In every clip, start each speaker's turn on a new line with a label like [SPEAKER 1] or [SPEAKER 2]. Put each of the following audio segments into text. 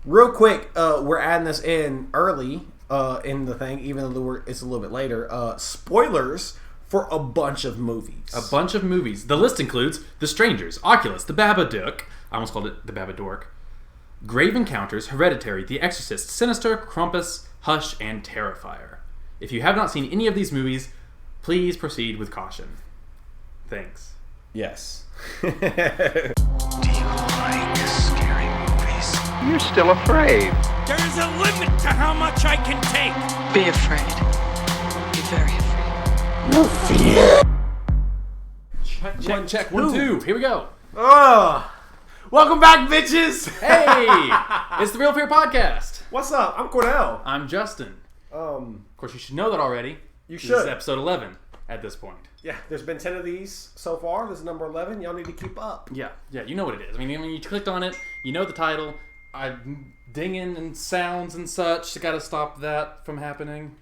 [SPEAKER 1] Real quick, we're adding this in early in the thing, even though it's a little bit later. Spoilers for a bunch of movies.
[SPEAKER 2] A bunch of movies. The list includes The Strangers, Oculus, The Babadook, I almost called it The Babadork, Grave Encounters, Hereditary, The Exorcist, Sinister, Krampus, Hush, and Terrifier. If you have not seen any of these movies, please proceed with caution. Thanks.
[SPEAKER 1] Yes.
[SPEAKER 3] Do you like scary movies? You're still afraid.
[SPEAKER 4] There's a limit to how much I can take.
[SPEAKER 5] Be afraid. Be very afraid.
[SPEAKER 3] No fear.
[SPEAKER 2] Check. 1, 2. Here we go.
[SPEAKER 1] Welcome back, bitches.
[SPEAKER 2] Hey, it's the Real Fear Podcast.
[SPEAKER 1] What's up? I'm Cornell.
[SPEAKER 2] I'm Justin. Of course, you should know that already.
[SPEAKER 1] You should.
[SPEAKER 2] This is episode 11 at this point.
[SPEAKER 1] Yeah, there's been 10 of these so far. This is number 11. Y'all need to keep up.
[SPEAKER 2] Yeah, you know what it is. I mean, when you clicked on it, you know the title. I'm dinging and sounds and such. Got to stop that from happening.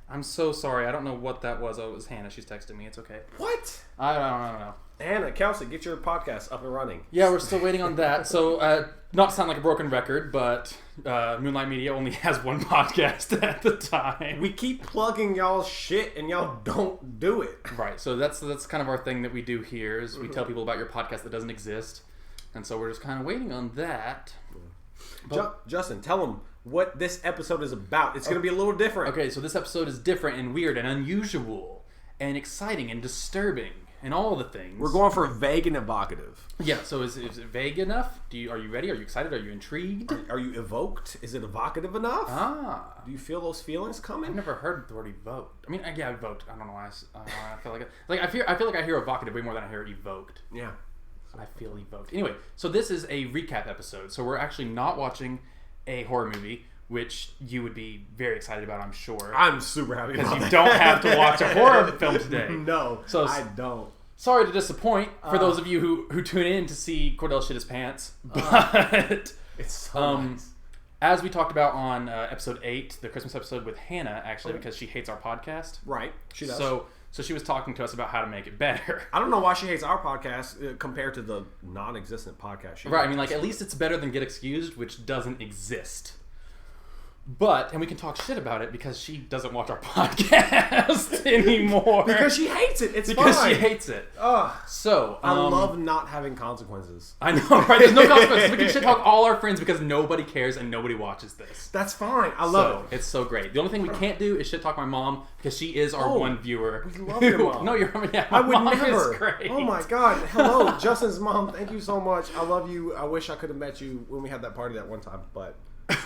[SPEAKER 2] I'm so sorry. I don't know what that was. Oh, it was Hannah. She's texting me. It's okay.
[SPEAKER 1] What?
[SPEAKER 2] I don't know.
[SPEAKER 1] Hannah, Kelsey, get your podcast up and running.
[SPEAKER 2] Yeah, we're still waiting on that. So, not to sound like a broken record, but Moonlight Media only has one podcast at the time.
[SPEAKER 1] We keep plugging y'all's shit and y'all don't do it.
[SPEAKER 2] Right. So that's kind of our thing that we do here is we tell people about your podcast that doesn't exist. And so we're just kind of waiting on that.
[SPEAKER 1] Justin, tell them what this episode is about. It's going to be a little different.
[SPEAKER 2] Okay, so this episode is different and weird and unusual and exciting and disturbing and all the things.
[SPEAKER 1] We're going for vague and evocative.
[SPEAKER 2] Yeah, so is it vague enough? Are you ready? Are you excited? Are you intrigued?
[SPEAKER 1] Are you evoked? Is it evocative enough?
[SPEAKER 2] Ah.
[SPEAKER 1] Do you feel those feelings coming?
[SPEAKER 2] I've never heard the word evoked. I mean, yeah, evoked. I don't know why. I feel like I feel like I hear evocative way more than I hear evoked.
[SPEAKER 1] Yeah.
[SPEAKER 2] I feel evoked. Anyway, so this is a recap episode. So we're actually not watching a horror movie, which you would be very excited about, I'm sure.
[SPEAKER 1] I'm super happy
[SPEAKER 2] because
[SPEAKER 1] about
[SPEAKER 2] you
[SPEAKER 1] that.
[SPEAKER 2] don't have to watch a horror film today.
[SPEAKER 1] No,
[SPEAKER 2] so
[SPEAKER 1] I don't.
[SPEAKER 2] Sorry to disappoint for those of you who tune in to see Cordell shit his pants, but
[SPEAKER 1] it's so nice.
[SPEAKER 2] As we talked about on episode 8, the Christmas episode with Hannah, actually, because she hates our podcast.
[SPEAKER 1] Right, she does.
[SPEAKER 2] So she was talking to us about how to make it better.
[SPEAKER 1] I don't know why she hates our podcast compared to the non-existent podcast she
[SPEAKER 2] Right,
[SPEAKER 1] hates.
[SPEAKER 2] I mean, like, at least it's better than Get Excused, which doesn't exist. And we can talk shit about it because she doesn't watch our podcast anymore.
[SPEAKER 1] Because she hates it. It's
[SPEAKER 2] because
[SPEAKER 1] fine.
[SPEAKER 2] she hates it. So
[SPEAKER 1] I love not having consequences.
[SPEAKER 2] I know, right? There's no consequences. We can shit talk all our friends because nobody cares and nobody watches this.
[SPEAKER 1] That's fine. I love it.
[SPEAKER 2] It's so great. The only thing we can't do is shit talk my mom because she is our one viewer.
[SPEAKER 1] We love your mom.
[SPEAKER 2] No, your mom. Yeah,
[SPEAKER 1] I would
[SPEAKER 2] mom
[SPEAKER 1] never.
[SPEAKER 2] Is great.
[SPEAKER 1] Oh my god. Hello, Justin's mom. Thank you so much. I love you. I wish I could have met you when we had that party that one time, but.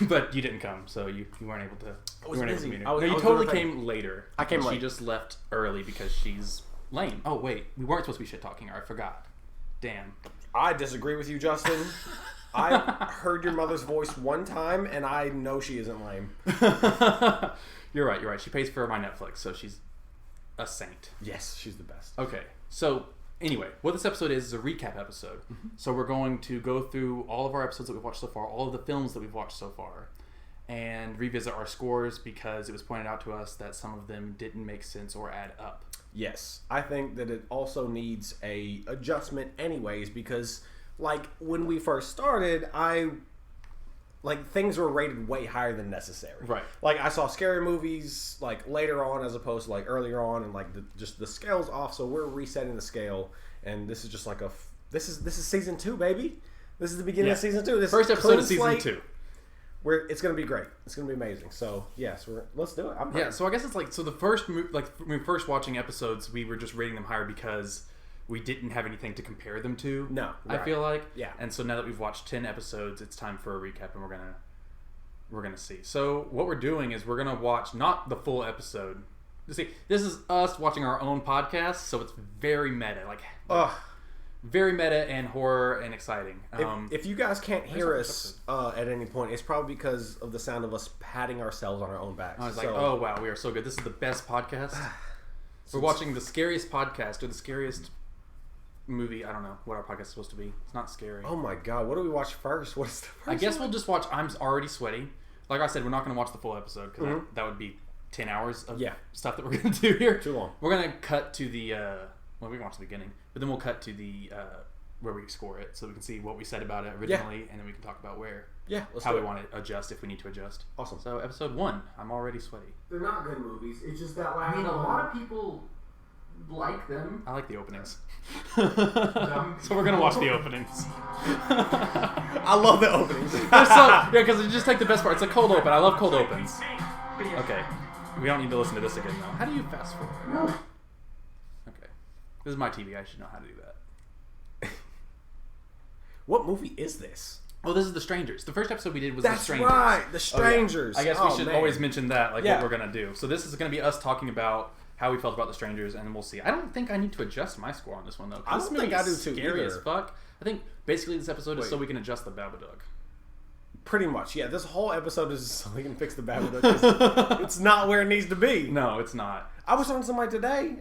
[SPEAKER 2] But you didn't come, so you weren't able to.
[SPEAKER 1] I was busy.
[SPEAKER 2] You totally came later.
[SPEAKER 1] I came late.
[SPEAKER 2] She just left early because she's lame. Oh wait, we weren't supposed to be shit talking her. I forgot. Damn.
[SPEAKER 1] I disagree with you, Justin. I heard your mother's voice one time, and I know she isn't lame.
[SPEAKER 2] You're right. She pays for my Netflix, so she's a saint.
[SPEAKER 1] Yes, she's the best.
[SPEAKER 2] Okay, so. Anyway, what this episode is a recap episode. Mm-hmm. So we're going to go through all of our episodes that we've watched so far, all of the films that we've watched so far, and revisit our scores because it was pointed out to us that some of them didn't make sense or add up.
[SPEAKER 1] Yes, I think that it also needs a adjustment anyways because, like, when we first started, things were rated way higher than necessary.
[SPEAKER 2] Right.
[SPEAKER 1] Like, I saw scary movies, like, later on as opposed to, like, earlier on, and, like, just the scale's off, so we're resetting the scale, and this is just like this is season 2, baby. This is the beginning of season 2. This
[SPEAKER 2] first episode of season 2.
[SPEAKER 1] It's going to be great. It's going to be amazing. So, yes, let's do it.
[SPEAKER 2] So I guess it's like, so the first, like, when we were first watching episodes, we were just rating them higher because we didn't have anything to compare them to.
[SPEAKER 1] No,
[SPEAKER 2] right. I feel like.
[SPEAKER 1] Yeah.
[SPEAKER 2] And so now that we've watched 10 episodes, it's time for a recap, and we're gonna see. So what we're doing is we're gonna watch not the full episode. You see, this is us watching our own podcast, so it's very meta, very meta and horror and exciting.
[SPEAKER 1] If you guys can't hear us at any point, it's probably because of the sound of us patting ourselves on our own backs.
[SPEAKER 2] I was like, oh wow, we are so good. This is the best podcast. We're watching the scariest podcast or the scariest movie. I don't know what our podcast is supposed to be. It's not scary.
[SPEAKER 1] Oh my god, what do we watch first? What is the first
[SPEAKER 2] I guess we'll just watch I'm Already Sweaty. Like I said, we're not going to watch the full episode because that would be 10 hours of stuff that we're going to do here.
[SPEAKER 1] Too long.
[SPEAKER 2] We're going to cut to the we can watch the beginning, but then we'll cut to the where we score it so we can see what we said about it originally and then we can talk about where
[SPEAKER 1] Yeah, let's
[SPEAKER 2] how
[SPEAKER 1] do
[SPEAKER 2] we
[SPEAKER 1] it.
[SPEAKER 2] want to adjust if we need to adjust.
[SPEAKER 1] Awesome.
[SPEAKER 2] So episode 1, I'm already sweaty.
[SPEAKER 1] They're not good movies. It's just that
[SPEAKER 6] I mean, a lot of people like them.
[SPEAKER 2] I like the openings. So we're gonna watch the openings.
[SPEAKER 1] I love the openings.
[SPEAKER 2] Because you just take the best part. It's a cold open. I love cold opens. Okay, we don't need to listen to this again though. How do you fast forward? Okay, this is my TV. I should know how to do that.
[SPEAKER 1] What movie is this?
[SPEAKER 2] Oh, this is The Strangers. The first episode we did was
[SPEAKER 1] That's
[SPEAKER 2] The Strangers.
[SPEAKER 1] right, The Strangers.
[SPEAKER 2] I guess we should always mention that, like
[SPEAKER 1] Yeah.
[SPEAKER 2] what we're gonna do. So this is gonna be us talking about how we felt about The Strangers, and then we'll see. I don't think I need to adjust my score on this one though.
[SPEAKER 1] I
[SPEAKER 2] This
[SPEAKER 1] don't
[SPEAKER 2] movie
[SPEAKER 1] think I do
[SPEAKER 2] is
[SPEAKER 1] too
[SPEAKER 2] scary
[SPEAKER 1] either.
[SPEAKER 2] as fuck. I think basically this episode is
[SPEAKER 1] Wait.
[SPEAKER 2] so we can adjust the Babadook.
[SPEAKER 1] Pretty much, yeah. This whole episode is so we can fix the Babadook. 'Cause it's not where it needs to be.
[SPEAKER 2] No, it's not.
[SPEAKER 1] I was talking to somebody today.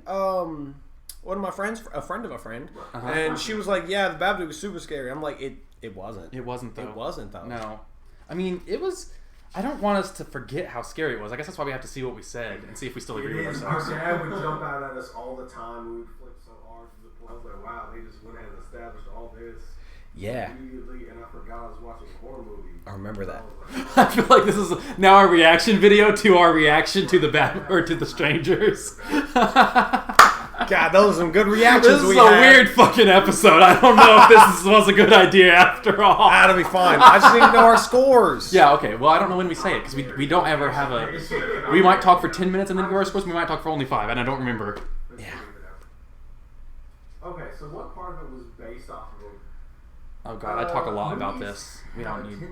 [SPEAKER 1] One of my friends, a friend of a friend, and she was like, "Yeah, the Babadook was super scary." I'm like, "It wasn't.
[SPEAKER 2] It wasn't though.
[SPEAKER 1] It wasn't though.
[SPEAKER 2] No, I mean it was. I don't want us to forget how scary it was. I guess that's why we have to see what we said and see if we still agree with ourselves.
[SPEAKER 1] Our dad would jump out at us all the time. We would flip so hard to the point. I was like, "Wow, they just went ahead and established all this."
[SPEAKER 7] Yeah.
[SPEAKER 1] Immediately, and I forgot I was watching a horror movie.
[SPEAKER 7] I remember that.
[SPEAKER 2] I feel like this is now our reaction video to our reaction to the to the Strangers.
[SPEAKER 1] God, those are some good reactions.
[SPEAKER 2] This is a weird fucking episode. I don't know if this was a good idea after all.
[SPEAKER 1] That'll be fine. I just need to know our scores.
[SPEAKER 2] Yeah, okay. Well, I don't know when we say it because we don't ever have a. We might talk for 10 minutes and then give our scores. We might talk for only 5, and I don't remember.
[SPEAKER 7] Yeah.
[SPEAKER 1] Okay, so what part of it was based off of?
[SPEAKER 2] Oh god, I talk a lot about this. We don't need.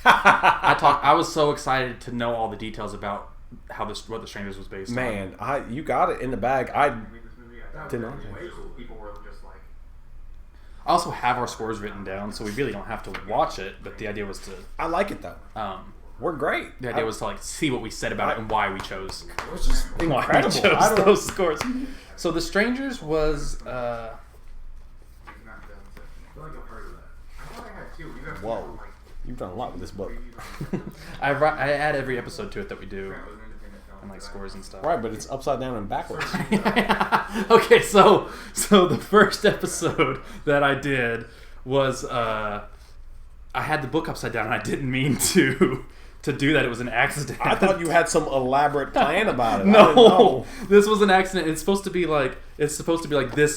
[SPEAKER 2] I was so excited to know all the details about how what the Strangers was based on.
[SPEAKER 1] Man, you got it in the bag. I did not.
[SPEAKER 6] People were just like,
[SPEAKER 2] I also have our scores written down, so we really don't have to watch it. But the idea was to.
[SPEAKER 1] I like it though. We're great.
[SPEAKER 2] The idea was to like see what we said about it and why we chose.
[SPEAKER 1] It was just
[SPEAKER 2] Why we
[SPEAKER 1] incredible.
[SPEAKER 2] chose
[SPEAKER 1] I don't-
[SPEAKER 2] those scores. So the Strangers was.
[SPEAKER 1] Whoa, you've done a lot with this book.
[SPEAKER 2] I add every episode to it that we do, and like scores and stuff.
[SPEAKER 1] Right, but it's upside down and backwards.
[SPEAKER 2] Okay, so the first episode that I did was I had the book upside down, and I didn't mean to do that. It was an accident.
[SPEAKER 1] I thought you had some elaborate plan about it. I didn't
[SPEAKER 2] No,
[SPEAKER 1] know.
[SPEAKER 2] this was an accident. It's supposed to be like this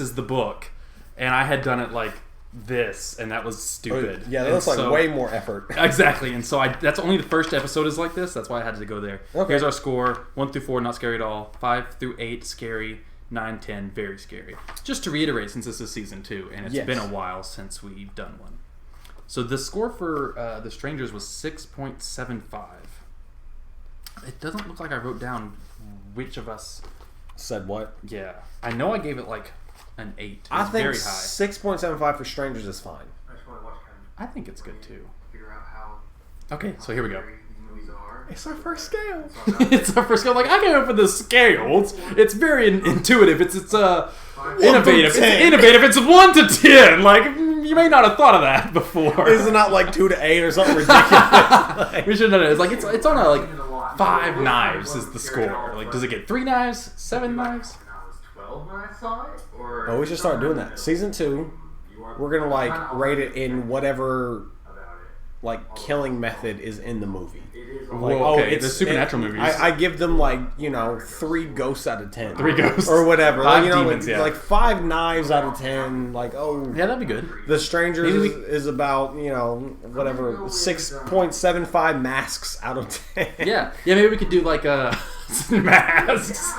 [SPEAKER 2] is the book, and I had done it like this, and that was stupid.
[SPEAKER 1] Yeah, that
[SPEAKER 2] And
[SPEAKER 1] looks like
[SPEAKER 2] so-
[SPEAKER 1] way more effort.
[SPEAKER 2] Exactly, and so that's only the first episode is like this. That's why I had to go there.
[SPEAKER 1] Okay.
[SPEAKER 2] Here's our score: 1 through 4, not scary at all. 5 through 8, scary. 9, 10, very scary. Just to reiterate, since this is season 2, and it's
[SPEAKER 1] Yes.
[SPEAKER 2] been a while since we've done one. So the score for The Strangers was 6.75. It doesn't look like I wrote down which of us.
[SPEAKER 1] Said what?
[SPEAKER 2] Yeah, I know I gave it like an 8. It
[SPEAKER 1] I
[SPEAKER 2] was
[SPEAKER 1] think
[SPEAKER 2] very high.
[SPEAKER 1] 6.75 for Strangers is fine.
[SPEAKER 6] I just want to watch kind
[SPEAKER 2] I think it's good too.
[SPEAKER 6] of figure out how
[SPEAKER 2] Okay, so here we go.
[SPEAKER 6] scary these movies are.
[SPEAKER 1] It's our first scale.
[SPEAKER 2] It's our first scale. Like, I came up with the scales. It's very intuitive. It's innovative. It's
[SPEAKER 1] 10.
[SPEAKER 2] innovative. It's 1 to 10. Like, you may not have thought of that before.
[SPEAKER 1] Is it not like 2 to 8 or something ridiculous?
[SPEAKER 2] We should have done it. It's like it's on a like 5 knives is the score. Like, does it get 3 knives? 7 knives?
[SPEAKER 6] When I was 12 when I saw it, or
[SPEAKER 1] Oh, we should start doing that. Season 2, we're gonna like rate it in whatever like killing method is in the movie. Like,
[SPEAKER 2] Whoa, okay, the supernatural movies.
[SPEAKER 1] I give them like 3 ghosts out of 10.
[SPEAKER 2] 3 ghosts.
[SPEAKER 1] or whatever.
[SPEAKER 2] 5
[SPEAKER 1] like,
[SPEAKER 2] demons,
[SPEAKER 1] like,
[SPEAKER 2] yeah.
[SPEAKER 1] like 5 knives out of 10. Like
[SPEAKER 2] Yeah, that'd be good.
[SPEAKER 1] The Strangers
[SPEAKER 2] Maybe
[SPEAKER 1] is about whatever 6.75 masks out of 10.
[SPEAKER 2] Yeah, maybe we could do like masks.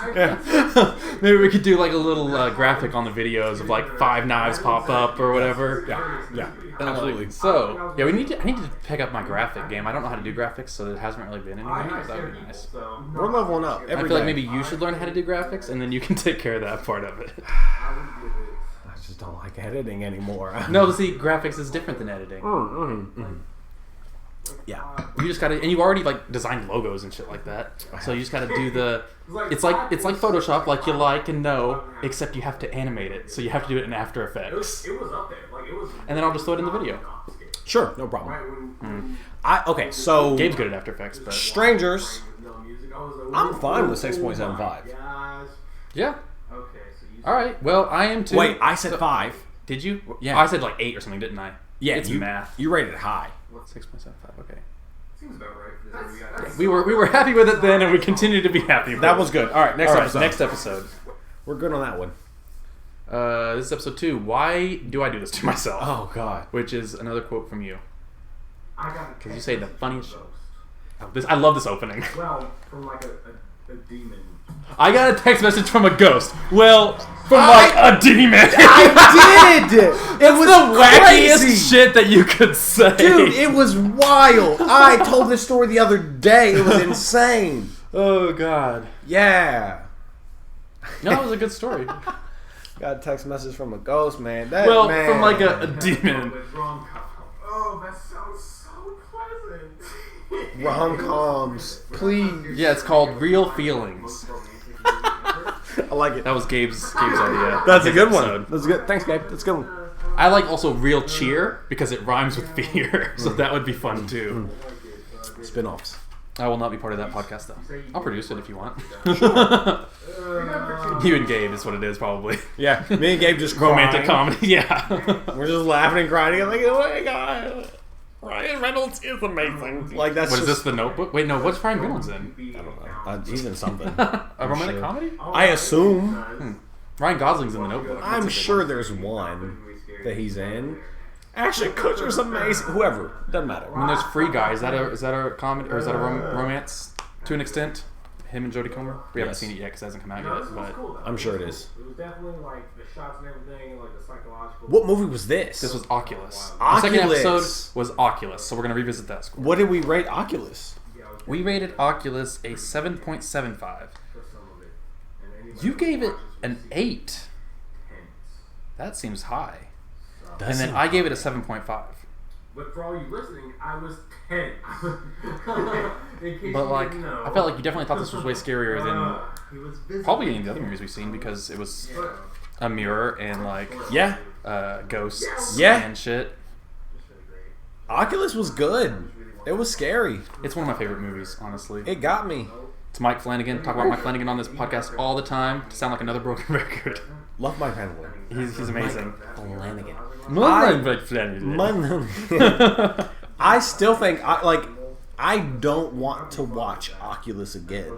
[SPEAKER 2] Maybe we could do like a little graphic on the videos of like 5 knives pop up or whatever.
[SPEAKER 1] Yeah,
[SPEAKER 2] Absolutely. So, yeah, I need to pick up my graphic game. I don't know how to do graphics, so there hasn't really been any. But that would be nice.
[SPEAKER 1] We're leveling up every
[SPEAKER 2] I feel like
[SPEAKER 1] day.
[SPEAKER 2] maybe you should learn how to do graphics, and then you can take care of that part of it.
[SPEAKER 1] I just don't like editing anymore.
[SPEAKER 2] No, but see, graphics is different than editing.
[SPEAKER 1] Yeah.
[SPEAKER 2] You just gotta, and you already like designed logos and shit like that. So you just gotta do the. It's like Photoshop, like you like and know, except you have to animate it. So you have to do it in After Effects.
[SPEAKER 6] it was up there. Like it was.
[SPEAKER 2] And then I'll just throw it in the video.
[SPEAKER 1] Sure, no problem. Okay, so
[SPEAKER 2] Gabe's good at After Effects, but
[SPEAKER 1] Strangers, I'm fine with 6.75.
[SPEAKER 2] yeah.
[SPEAKER 6] Okay, so you.
[SPEAKER 2] All right. Well, I am too.
[SPEAKER 1] Wait, I said 5.
[SPEAKER 2] Did you?
[SPEAKER 1] Yeah.
[SPEAKER 2] I said like 8 or something, didn't I?
[SPEAKER 1] Yeah,
[SPEAKER 2] it's
[SPEAKER 1] you,
[SPEAKER 2] math.
[SPEAKER 1] You rated it high.
[SPEAKER 2] 6.75. Okay.
[SPEAKER 6] Seems about right.
[SPEAKER 2] We were happy with it then, and we continue to be happy with it.
[SPEAKER 1] That was good. All right, next episode.
[SPEAKER 2] Next episode.
[SPEAKER 1] We're good on that one.
[SPEAKER 2] This is episode 2. Why do I do this to myself?
[SPEAKER 1] Oh, God.
[SPEAKER 2] Which is another quote from you.
[SPEAKER 6] Because
[SPEAKER 2] you say the funniest shit. I love this opening.
[SPEAKER 6] Well, from like a demon.
[SPEAKER 2] I got a text message from a ghost. Well, from a demon.
[SPEAKER 1] I did! It was
[SPEAKER 2] the wackiest
[SPEAKER 1] crazy.
[SPEAKER 2] shit that you could say.
[SPEAKER 1] Dude, it was wild. I told this story the other day. It was insane.
[SPEAKER 2] Oh, God.
[SPEAKER 1] Yeah.
[SPEAKER 2] No, it was a good story.
[SPEAKER 1] Got a text message from a ghost, man.
[SPEAKER 2] From like a demon.
[SPEAKER 6] Oh, that sounds so pleasant.
[SPEAKER 1] Rom-coms. Please.
[SPEAKER 2] Yeah, it's called Real Feelings.
[SPEAKER 1] I like it.
[SPEAKER 2] That was Gabe's idea.
[SPEAKER 1] That's a good
[SPEAKER 2] episode.
[SPEAKER 1] one. That's good. Thanks, Gabe. That's a good one.
[SPEAKER 2] I like also Real Cheer because it rhymes with fear, so that would be fun too.
[SPEAKER 1] Spin-offs.
[SPEAKER 2] I will not be part of that podcast though. I'll produce it if you want. You and Gabe is what it is probably.
[SPEAKER 1] Yeah, me and Gabe just
[SPEAKER 2] Romantic
[SPEAKER 1] crying.
[SPEAKER 2] comedy, yeah.
[SPEAKER 1] We're just laughing and crying. Like, oh my God. Ryan Reynolds is amazing. Like, that's
[SPEAKER 2] What is
[SPEAKER 1] just...
[SPEAKER 2] this, The Notebook? Wait, no, what's Ryan Reynolds in?
[SPEAKER 1] I don't know. He's in something.
[SPEAKER 2] A romantic
[SPEAKER 1] sure.
[SPEAKER 2] comedy?
[SPEAKER 1] I assume.
[SPEAKER 2] Ryan Gosling's in The Notebook.
[SPEAKER 1] I'm sure there's one that he's in. Ashton Kutcher's amazing. Whoever. Doesn't matter.
[SPEAKER 2] I mean, there's Free Guy. Is that a comedy or is that a romance to an extent? Him and Jodie Comer. We haven't
[SPEAKER 1] Yes.
[SPEAKER 2] seen it yet because it hasn't come out
[SPEAKER 6] No,
[SPEAKER 2] yet.
[SPEAKER 6] this was
[SPEAKER 2] But
[SPEAKER 6] cool, though.
[SPEAKER 1] I'm sure it is.
[SPEAKER 6] It was definitely like the shots and everything, like the psychological.
[SPEAKER 1] What movie was this?
[SPEAKER 2] this was Oculus. The
[SPEAKER 1] Oculus.
[SPEAKER 2] second episode was Oculus, so we're gonna revisit that score.
[SPEAKER 1] What did we rate Oculus?
[SPEAKER 2] We rated Oculus a 7.75.
[SPEAKER 6] For some of it. And anybody
[SPEAKER 2] You gave it
[SPEAKER 6] who watches
[SPEAKER 2] an
[SPEAKER 6] will see
[SPEAKER 2] 8.
[SPEAKER 6] tense.
[SPEAKER 2] That seems high.
[SPEAKER 1] That's
[SPEAKER 2] And then I gave it a 7.5.
[SPEAKER 6] But for all you listening, I was 10. In case
[SPEAKER 2] But
[SPEAKER 6] you
[SPEAKER 2] like,
[SPEAKER 6] didn't know.
[SPEAKER 2] I felt like you definitely thought this was way scarier than
[SPEAKER 6] He was busy.
[SPEAKER 2] probably any of the other movies we've seen because it was a mirror and like
[SPEAKER 1] Yeah.
[SPEAKER 2] ghosts
[SPEAKER 1] Yeah.
[SPEAKER 2] and shit.
[SPEAKER 1] Oculus was good. It was scary.
[SPEAKER 2] It's one of my favorite movies, honestly.
[SPEAKER 1] It got me.
[SPEAKER 2] It's Mike Flanagan. Talk about Mike Flanagan on this podcast all the time to sound like another broken record.
[SPEAKER 1] Love Mike Flanagan.
[SPEAKER 2] He's amazing.
[SPEAKER 1] Flanagan.
[SPEAKER 2] Mike Flanagan.
[SPEAKER 1] I still think I don't want to watch Oculus again.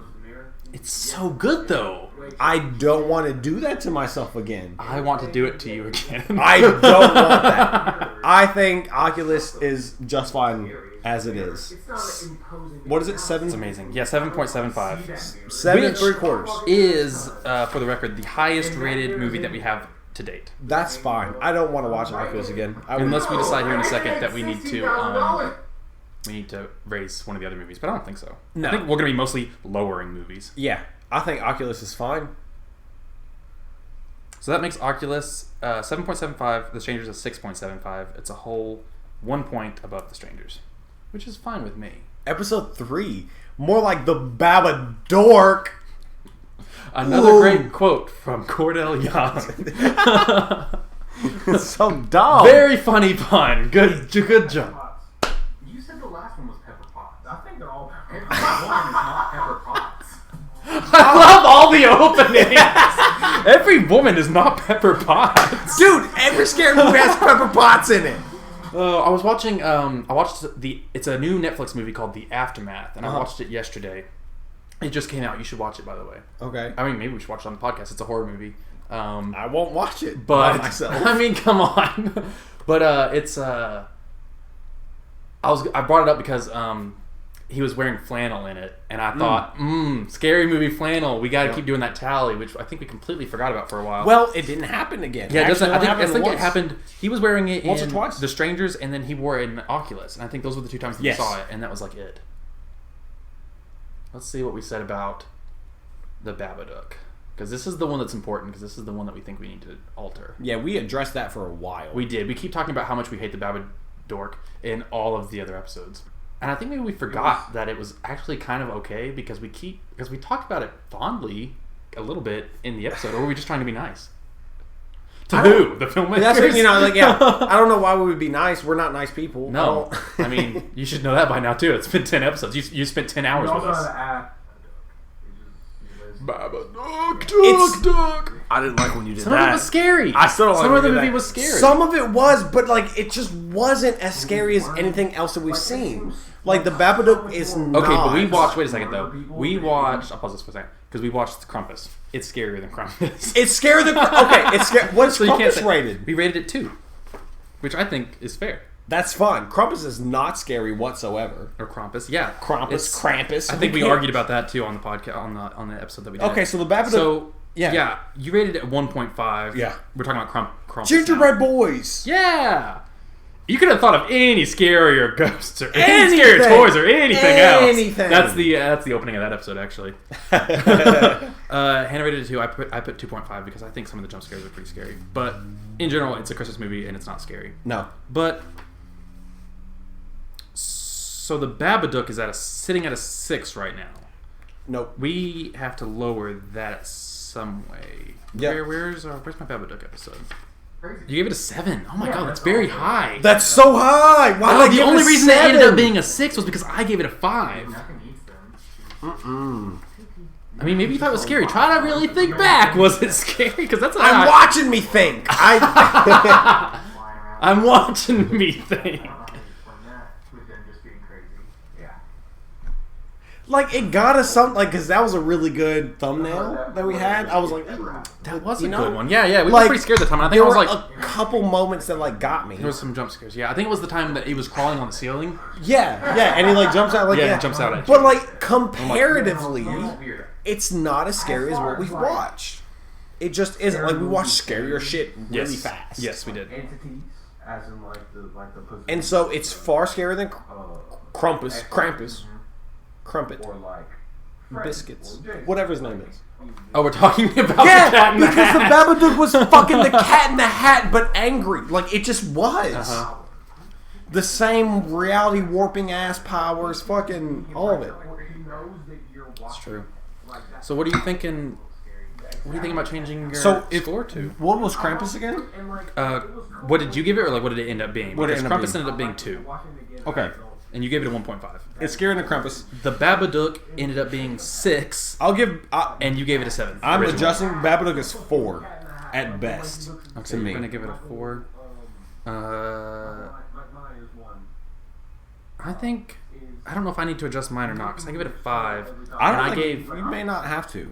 [SPEAKER 2] It's so good though.
[SPEAKER 1] I don't want to do that to myself again.
[SPEAKER 2] I want to do it to you again.
[SPEAKER 1] I don't want that. I think Oculus is just fine as it is.
[SPEAKER 6] It's not an imposing.
[SPEAKER 1] What is it? 7?
[SPEAKER 2] It's amazing. Yeah, 7.75
[SPEAKER 1] 7 and
[SPEAKER 2] Which-
[SPEAKER 1] 3/4.
[SPEAKER 2] is, for the record, the highest rated movie that we have to date.
[SPEAKER 1] That's fine. I don't want to watch Oculus again.
[SPEAKER 2] Unless we decide here in a second that we need to raise one of the other movies, but I don't think so.
[SPEAKER 1] No.
[SPEAKER 2] I think we're going to be mostly lowering movies.
[SPEAKER 1] Yeah, I think Oculus is fine.
[SPEAKER 2] So that makes Oculus 7.75, The Strangers a 6.75. It's a whole 1 point above The Strangers, which is fine with me.
[SPEAKER 1] Episode 3, more like the Babadook.
[SPEAKER 2] Another
[SPEAKER 1] Ooh.
[SPEAKER 2] great quote from Cordell Young.
[SPEAKER 1] It's so dumb.
[SPEAKER 2] Very funny pun. Good job.
[SPEAKER 6] You said the last one was Pepper Potts. I think they're all Pepper Potts. One is not Pepper Potts.
[SPEAKER 2] I love all the openings. Every woman is not Pepper Potts.
[SPEAKER 1] Dude, every scary movie has Pepper Potts in it.
[SPEAKER 2] I was watching. It's a new Netflix movie called The Aftermath, and I watched it yesterday. It just came out. You should watch it, by the way.
[SPEAKER 1] Okay.
[SPEAKER 2] I mean, maybe we should watch it on the podcast. It's a horror movie.
[SPEAKER 1] I won't watch it
[SPEAKER 2] But
[SPEAKER 1] by myself.
[SPEAKER 2] I mean, come on. But it's I brought it up because he was wearing flannel in it, and I thought, scary movie flannel. We got to keep doing that tally, which I think we completely forgot about for a while.
[SPEAKER 1] Well, it didn't happen again.
[SPEAKER 2] yeah, it doesn't. I
[SPEAKER 1] Actually,
[SPEAKER 2] think it
[SPEAKER 1] once.
[SPEAKER 2] happened. He was wearing it
[SPEAKER 1] Once or
[SPEAKER 2] in
[SPEAKER 1] twice?
[SPEAKER 2] The Strangers, and then he wore it in Oculus, and I think those were the 2 times that
[SPEAKER 1] Yes.
[SPEAKER 2] we saw it, and that was like it. Let's see what we said about the Babadook, because this is the one that's important, because this is the one that we think we need to alter.
[SPEAKER 1] Yeah, we addressed that for a while.
[SPEAKER 2] We did. We keep talking about how much we hate the Babadook in all of the other episodes. And I think maybe we forgot that it was actually kind of okay because we talked about it fondly a little bit in the episode, or were we just trying to be nice? To who? The filmmakers?
[SPEAKER 1] That's what, I don't know why we would be nice. We're not nice people.
[SPEAKER 2] No. I mean, you should know that by now too. It's been 10 episodes. You spent 10 hours with us.
[SPEAKER 1] Duck. I didn't like when you did
[SPEAKER 2] Some of it was scary.
[SPEAKER 1] I still don't like
[SPEAKER 2] Some
[SPEAKER 1] when
[SPEAKER 2] of the
[SPEAKER 1] you did
[SPEAKER 2] movie
[SPEAKER 1] that.
[SPEAKER 2] was scary.
[SPEAKER 1] Some of it was, but like it just wasn't as scary as anything else that we've seen. Like the Babadook is not.
[SPEAKER 2] Okay, but we watched. Wait a second, though. We watched. I'll pause this for a second because we watched Krampus. It's scarier than Krampus.
[SPEAKER 1] It's scarier than. Okay, it's scary. What's
[SPEAKER 2] So you can't
[SPEAKER 1] Krampus
[SPEAKER 2] say-
[SPEAKER 1] rated?
[SPEAKER 2] We rated it 2, which I think is fair.
[SPEAKER 1] That's fine. Krampus is not scary whatsoever.
[SPEAKER 2] Or Krampus, yeah.
[SPEAKER 1] Krampus.
[SPEAKER 2] I think we argued about that too on the podcast on the episode that we did.
[SPEAKER 1] Okay, so the Babadook.
[SPEAKER 2] So
[SPEAKER 1] Yeah.
[SPEAKER 2] yeah, you rated it at 1.5.
[SPEAKER 1] Yeah.
[SPEAKER 2] We're talking about Krampus.
[SPEAKER 1] Gingerbread
[SPEAKER 2] now.
[SPEAKER 1] Boys.
[SPEAKER 2] Yeah. You could have thought of any scarier ghosts or any
[SPEAKER 1] Anything.
[SPEAKER 2] scary toys or anything else.
[SPEAKER 1] Anything.
[SPEAKER 2] That's the opening of that episode actually. Hannah rated it 2. I put 2.5 because I think some of the jump scares are pretty scary. But in general, it's a Christmas movie and it's not scary.
[SPEAKER 1] No.
[SPEAKER 2] But so the Babadook is sitting at a 6 right now.
[SPEAKER 1] Nope.
[SPEAKER 2] We have to lower that some way.
[SPEAKER 1] Yep.
[SPEAKER 2] Where's my Babadook episode? You gave it a 7. Oh my god, that's very high.
[SPEAKER 1] That's so high. Why?
[SPEAKER 2] Oh, the only reason it ended up being a 6 was because I gave it a 5.
[SPEAKER 6] Nothing eats them.
[SPEAKER 2] I mean, maybe you thought it was scary. Try to really think back. Was it scary? Because that's
[SPEAKER 1] I'm watching me think.
[SPEAKER 6] Flying around.
[SPEAKER 2] I'm watching me think.
[SPEAKER 6] From that to them just being crazy. Yeah.
[SPEAKER 1] Like it got us something. Like because that was a really good thumbnail that we had. I was like,
[SPEAKER 2] That was a
[SPEAKER 1] you know?
[SPEAKER 2] good one. Yeah, we
[SPEAKER 1] Like,
[SPEAKER 2] were pretty scared at the time. And I think
[SPEAKER 1] there
[SPEAKER 2] I was
[SPEAKER 1] were
[SPEAKER 2] like,
[SPEAKER 1] a couple moments that like got me.
[SPEAKER 2] there was some jump scares. Yeah, I think it was the time that he was crawling on the ceiling.
[SPEAKER 1] Yeah, and he like jumps out like
[SPEAKER 2] Yeah,
[SPEAKER 1] yeah.
[SPEAKER 2] he jumps out at you.
[SPEAKER 1] But like comparatively,
[SPEAKER 6] Weird.
[SPEAKER 1] it's not as scary as what we've watched. It just isn't. Like we watched scarier shit really
[SPEAKER 2] Yes.
[SPEAKER 1] fast.
[SPEAKER 2] Yes, we did.
[SPEAKER 7] Entities, as in like the position.
[SPEAKER 1] And so it's far scarier than Krampus, Crumpet,
[SPEAKER 7] or like
[SPEAKER 1] Biscuits, whatever his name is.
[SPEAKER 2] Oh, we're talking about the
[SPEAKER 1] Yeah,
[SPEAKER 2] cat in the
[SPEAKER 1] because the
[SPEAKER 2] hat.
[SPEAKER 1] Babadook was fucking the Cat in the Hat, but angry. Like it just was.
[SPEAKER 2] Uh-huh.
[SPEAKER 1] The same reality warping ass powers, fucking all of it.
[SPEAKER 7] He knows that you're watching.
[SPEAKER 2] That's true. So what are you thinking? What are you thinking about changing your score to?
[SPEAKER 1] What was Krampus again?
[SPEAKER 2] What did you give it, or like what did it end up being?
[SPEAKER 1] What did it
[SPEAKER 2] Because
[SPEAKER 1] end up
[SPEAKER 2] Krampus
[SPEAKER 1] being?
[SPEAKER 2] ended up being 2,
[SPEAKER 1] Okay,
[SPEAKER 2] and you gave it a 1.5.
[SPEAKER 1] it's scarier than Krampus.
[SPEAKER 2] The Babadook ended up being 6,
[SPEAKER 1] I'll give.
[SPEAKER 2] and you gave it a 7.
[SPEAKER 1] I'm
[SPEAKER 2] originally.
[SPEAKER 1] adjusting. Babadook is 4 at best.
[SPEAKER 2] Okay,
[SPEAKER 1] to me.
[SPEAKER 2] you're gonna give it a 4.
[SPEAKER 7] Mine is one.
[SPEAKER 2] I think I don't know if I need to adjust mine or not because I give it a 5.
[SPEAKER 1] I don't.
[SPEAKER 2] And I
[SPEAKER 1] think
[SPEAKER 2] gave
[SPEAKER 1] You may not have to.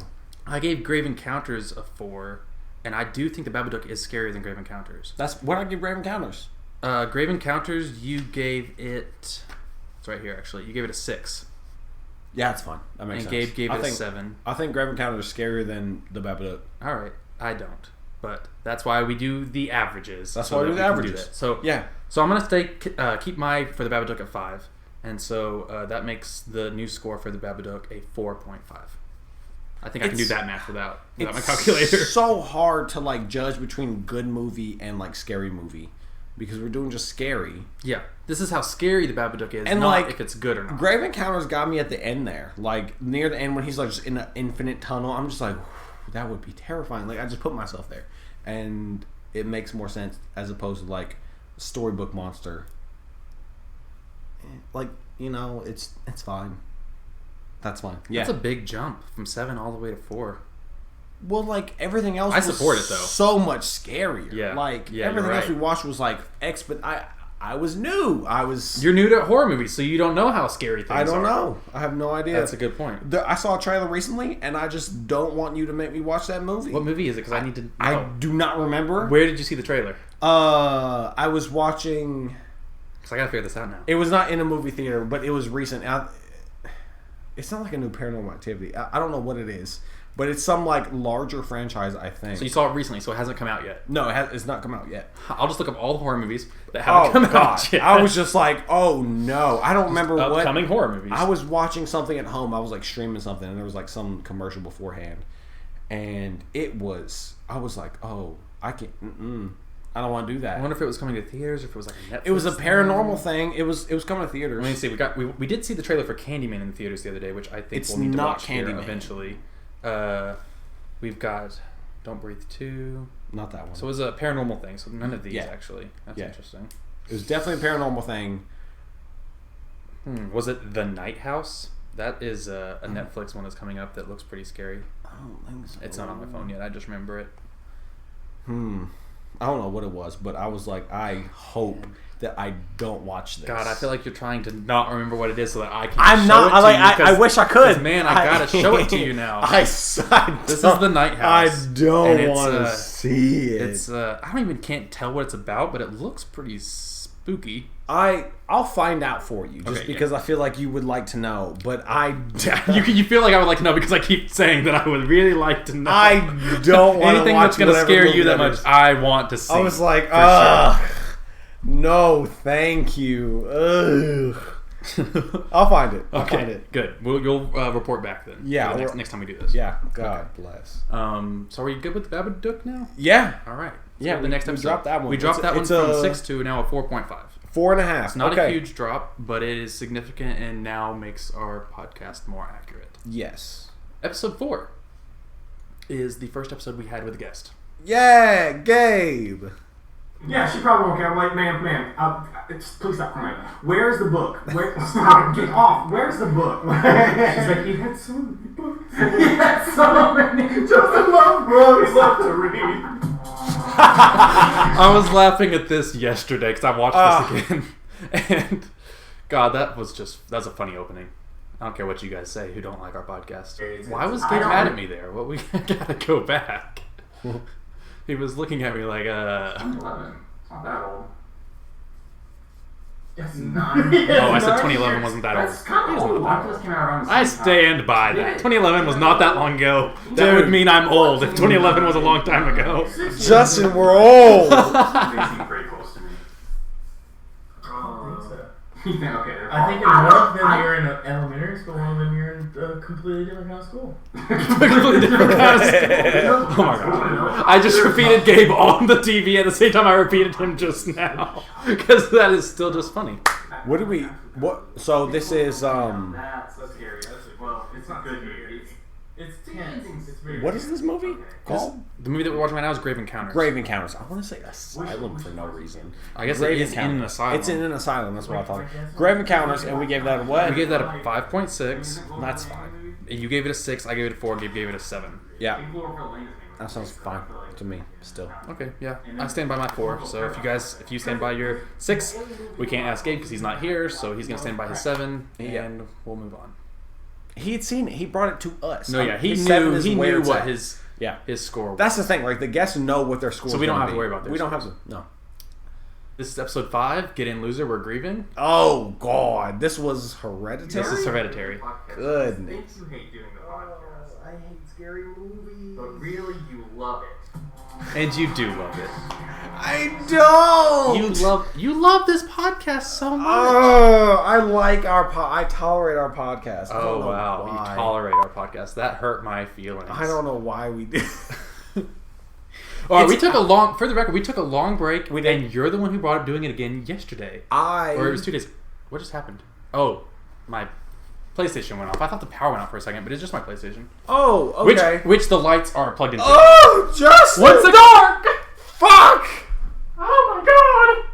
[SPEAKER 2] I gave Grave Encounters a 4, and I do think the Babadook is scarier than Grave Encounters.
[SPEAKER 1] That's what I give Grave Encounters.
[SPEAKER 2] Grave Encounters, you gave it. It's right here, actually. You gave it a 6,
[SPEAKER 1] Yeah, it's fine. That makes
[SPEAKER 2] and
[SPEAKER 1] sense.
[SPEAKER 2] Gabe gave
[SPEAKER 1] I
[SPEAKER 2] it a
[SPEAKER 1] think,
[SPEAKER 2] 7.
[SPEAKER 1] I think Grave Encounters is scarier than the Babadook.
[SPEAKER 2] All right, I don't, but that's why we do the averages.
[SPEAKER 1] That's
[SPEAKER 2] so
[SPEAKER 1] why we
[SPEAKER 2] that
[SPEAKER 1] do the
[SPEAKER 2] can
[SPEAKER 1] averages.
[SPEAKER 2] that. So
[SPEAKER 1] Yeah.
[SPEAKER 2] So I'm gonna keep my for the Babadook at 5, and so that makes the new score for the Babadook a 4.5. I think I can do that math without my calculator.
[SPEAKER 1] It's so hard to like judge between good movie and like scary movie because we're doing just scary.
[SPEAKER 2] Yeah, this is how scary the Babadook is,
[SPEAKER 1] And,
[SPEAKER 2] not
[SPEAKER 1] like,
[SPEAKER 2] if it's good or not.
[SPEAKER 1] Grave Encounters got me at the end there, like near the end when he's like just in an infinite tunnel. I'm just like, that would be terrifying. Like I just put myself there, and it makes more sense as opposed to like storybook monster. Like it's fine. That's fine. Yeah.
[SPEAKER 2] That's a big jump from 7 all the way to 4.
[SPEAKER 1] Well, like everything else,
[SPEAKER 2] I
[SPEAKER 1] was
[SPEAKER 2] support it, though.
[SPEAKER 1] So much scarier.
[SPEAKER 2] Yeah.
[SPEAKER 1] Like
[SPEAKER 2] Yeah,
[SPEAKER 1] everything
[SPEAKER 2] you're
[SPEAKER 1] else
[SPEAKER 2] right.
[SPEAKER 1] we watched was like but I was new.
[SPEAKER 2] You're new to horror movies, so you don't know how scary things are.
[SPEAKER 1] I don't know. I have no idea.
[SPEAKER 2] That's a good point.
[SPEAKER 1] I saw a trailer recently, and I just don't want you to make me watch that movie.
[SPEAKER 2] What movie is it? Because I need to know.
[SPEAKER 1] I do not remember.
[SPEAKER 2] Where did you see the trailer?
[SPEAKER 1] I was watching.
[SPEAKER 2] Because I gotta figure this out now.
[SPEAKER 1] It was not in a movie theater, but it was recent. It's not like a new Paranormal Activity. I don't know what it is, but it's some like larger franchise, I think.
[SPEAKER 2] So you saw it recently, so it hasn't come out yet.
[SPEAKER 1] No, it's not come out yet.
[SPEAKER 2] I'll just look up all the horror movies that haven't come out yet.
[SPEAKER 1] I was just like, oh no, I don't remember what
[SPEAKER 2] upcoming horror movies.
[SPEAKER 1] I was watching something at home. I was like streaming something, and there was like some commercial beforehand, and I was like, oh, I can't. I don't want to do that.
[SPEAKER 2] I wonder if it was coming to theaters or if it was like a Netflix.
[SPEAKER 1] It was a paranormal thing. It was coming to theaters.
[SPEAKER 2] Let me see. We did see the trailer for Candyman in the theaters the other day, which I think
[SPEAKER 1] It's
[SPEAKER 2] we'll need to
[SPEAKER 1] not
[SPEAKER 2] watch here
[SPEAKER 1] Candyman.
[SPEAKER 2] eventually. We've got Don't Breathe 2.
[SPEAKER 1] Not that one.
[SPEAKER 2] So it was a paranormal thing. So none of these
[SPEAKER 1] Yeah.
[SPEAKER 2] actually. That's
[SPEAKER 1] Yeah.
[SPEAKER 2] interesting.
[SPEAKER 1] It was definitely a paranormal thing.
[SPEAKER 2] Was it The Nighthouse? That is a Netflix one that's coming up that looks pretty scary.
[SPEAKER 1] I don't think so.
[SPEAKER 2] It's not on my phone yet. I just remember it.
[SPEAKER 1] I don't know what it was, but I was like, I hope that I don't watch this.
[SPEAKER 2] God, I feel like you're trying to not remember what it is so that I can.
[SPEAKER 1] I'm
[SPEAKER 2] show
[SPEAKER 1] not.
[SPEAKER 2] It to
[SPEAKER 1] Like,
[SPEAKER 2] you
[SPEAKER 1] I wish I could.
[SPEAKER 2] Man, I gotta show it to you now. This is the Nighthouse.
[SPEAKER 1] I don't
[SPEAKER 2] And
[SPEAKER 1] want to see it.
[SPEAKER 2] It's I can't tell what it's about, but it looks pretty spooky.
[SPEAKER 1] I'll find out for you just
[SPEAKER 2] Okay,
[SPEAKER 1] because I feel like you would like to know, but
[SPEAKER 2] You feel like I would like to know because I keep saying that I would really like to know.
[SPEAKER 1] I don't want
[SPEAKER 2] anything that's going to scare you that much. I want to see.
[SPEAKER 1] I was like, no, thank you. I'll find it. I'll find it.
[SPEAKER 2] Good. You'll report back then.
[SPEAKER 1] Yeah,
[SPEAKER 2] next time we do this.
[SPEAKER 1] Yeah. God bless.
[SPEAKER 2] So are you good with the Babadook now?
[SPEAKER 1] Yeah.
[SPEAKER 2] All right.
[SPEAKER 1] Yeah.
[SPEAKER 2] The next episode.
[SPEAKER 1] We dropped that one.
[SPEAKER 2] We dropped that one
[SPEAKER 1] it's
[SPEAKER 2] from
[SPEAKER 1] a
[SPEAKER 2] 6 to now a 4.5.
[SPEAKER 1] 4.5.
[SPEAKER 2] It's not
[SPEAKER 1] okay.
[SPEAKER 2] a huge drop, but it is significant and now makes our podcast more accurate.
[SPEAKER 1] Yes.
[SPEAKER 2] Episode 4 is the first episode we had with a guest.
[SPEAKER 1] Yeah, Gabe.
[SPEAKER 6] Yeah, she probably won't care. I'm like, ma'am, please stop crying. Where's the book? Stop, get off. Where's the book? She's like, he had so many books. He had so many. Just love books. He loved to read.
[SPEAKER 2] I was laughing at this yesterday because I watched this again. And, God, that's a funny opening. I don't care what you guys say who don't like our podcast. Why was Gabe mad at me there? Well, we gotta go back. He was looking at me like,
[SPEAKER 6] 11. It's not that old. It's 9.
[SPEAKER 2] Oh, I said 2011 wasn't that old.
[SPEAKER 6] That's kind of old. Oculus came out around the
[SPEAKER 2] I
[SPEAKER 6] same time.
[SPEAKER 2] stand by that. 2011 was not that long ago. That would mean I'm old if 2011 was a long time ago.
[SPEAKER 1] Justin, we're old.
[SPEAKER 6] They seem pretty close to me. Okay,
[SPEAKER 8] I think in one of them you're in elementary school, one of them you're in a completely different kind of school.
[SPEAKER 2] Completely different kind of stuff. Oh my god. I just repeated Gabe on the TV at the same time I repeated him just now. Because that is still just funny.
[SPEAKER 1] So this is,
[SPEAKER 6] That's so scary. Well, it's not good movie.
[SPEAKER 8] It's tense. It's very
[SPEAKER 1] what is this movie called?
[SPEAKER 2] The movie that we're watching right now is Grave Encounters.
[SPEAKER 1] Grave Encounters. I want to say Asylum for no reason.
[SPEAKER 2] I guess
[SPEAKER 1] Grave
[SPEAKER 2] it is in an
[SPEAKER 1] Encounters.
[SPEAKER 2] asylum.
[SPEAKER 1] It's in an asylum. That's what I thought. Grave Encounters, and we gave that a what?
[SPEAKER 2] We gave that a 5.6.
[SPEAKER 1] That's fine.
[SPEAKER 2] You gave it a 6. I gave it a 4. Gabe gave it a 7.
[SPEAKER 1] Yeah. That sounds fine to me. Still.
[SPEAKER 2] Okay, yeah. I stand by my 4. So if you stand by your 6, we can't ask Gabe because he's not here. So he's gonna stand by his 7, and we'll move on.
[SPEAKER 1] He had seen it. He brought it to us.
[SPEAKER 2] No, yeah, he
[SPEAKER 1] His 7
[SPEAKER 2] knew.
[SPEAKER 1] is
[SPEAKER 2] He
[SPEAKER 1] where
[SPEAKER 2] knew
[SPEAKER 1] it's
[SPEAKER 2] what
[SPEAKER 1] at.
[SPEAKER 2] his score was.
[SPEAKER 1] That's the thing. Like the guests know what their score.
[SPEAKER 2] So we don't have to worry about their
[SPEAKER 1] We don't have
[SPEAKER 2] scores.
[SPEAKER 1] to. No.
[SPEAKER 2] This is episode 5. Get in, loser. We're grieving.
[SPEAKER 1] Oh God, this was Hereditary.
[SPEAKER 2] This is Hereditary.
[SPEAKER 1] Goodness.
[SPEAKER 6] You hate doing the podcast.
[SPEAKER 8] I hate scary movies.
[SPEAKER 6] But really, you love it.
[SPEAKER 2] And you do love it.
[SPEAKER 1] I don't.
[SPEAKER 2] You love this podcast so much.
[SPEAKER 1] Oh, I like I tolerate our podcast. I
[SPEAKER 2] Oh
[SPEAKER 1] don't know
[SPEAKER 2] wow,
[SPEAKER 1] why.
[SPEAKER 2] you tolerate our podcast. That hurt my feelings.
[SPEAKER 1] I don't know why we did.
[SPEAKER 2] Alright, we took a long. For the record, we took a long break.
[SPEAKER 1] We did.
[SPEAKER 2] And you're the one who brought up doing it again yesterday, or it was 2 days. What just happened? Oh, my PlayStation went off. I thought the power went out for a second, but it's just my PlayStation.
[SPEAKER 1] Oh, okay.
[SPEAKER 2] Which the lights are plugged into.
[SPEAKER 1] Oh, Justin!
[SPEAKER 2] What's the dark?
[SPEAKER 1] Fuck!
[SPEAKER 2] Oh my god!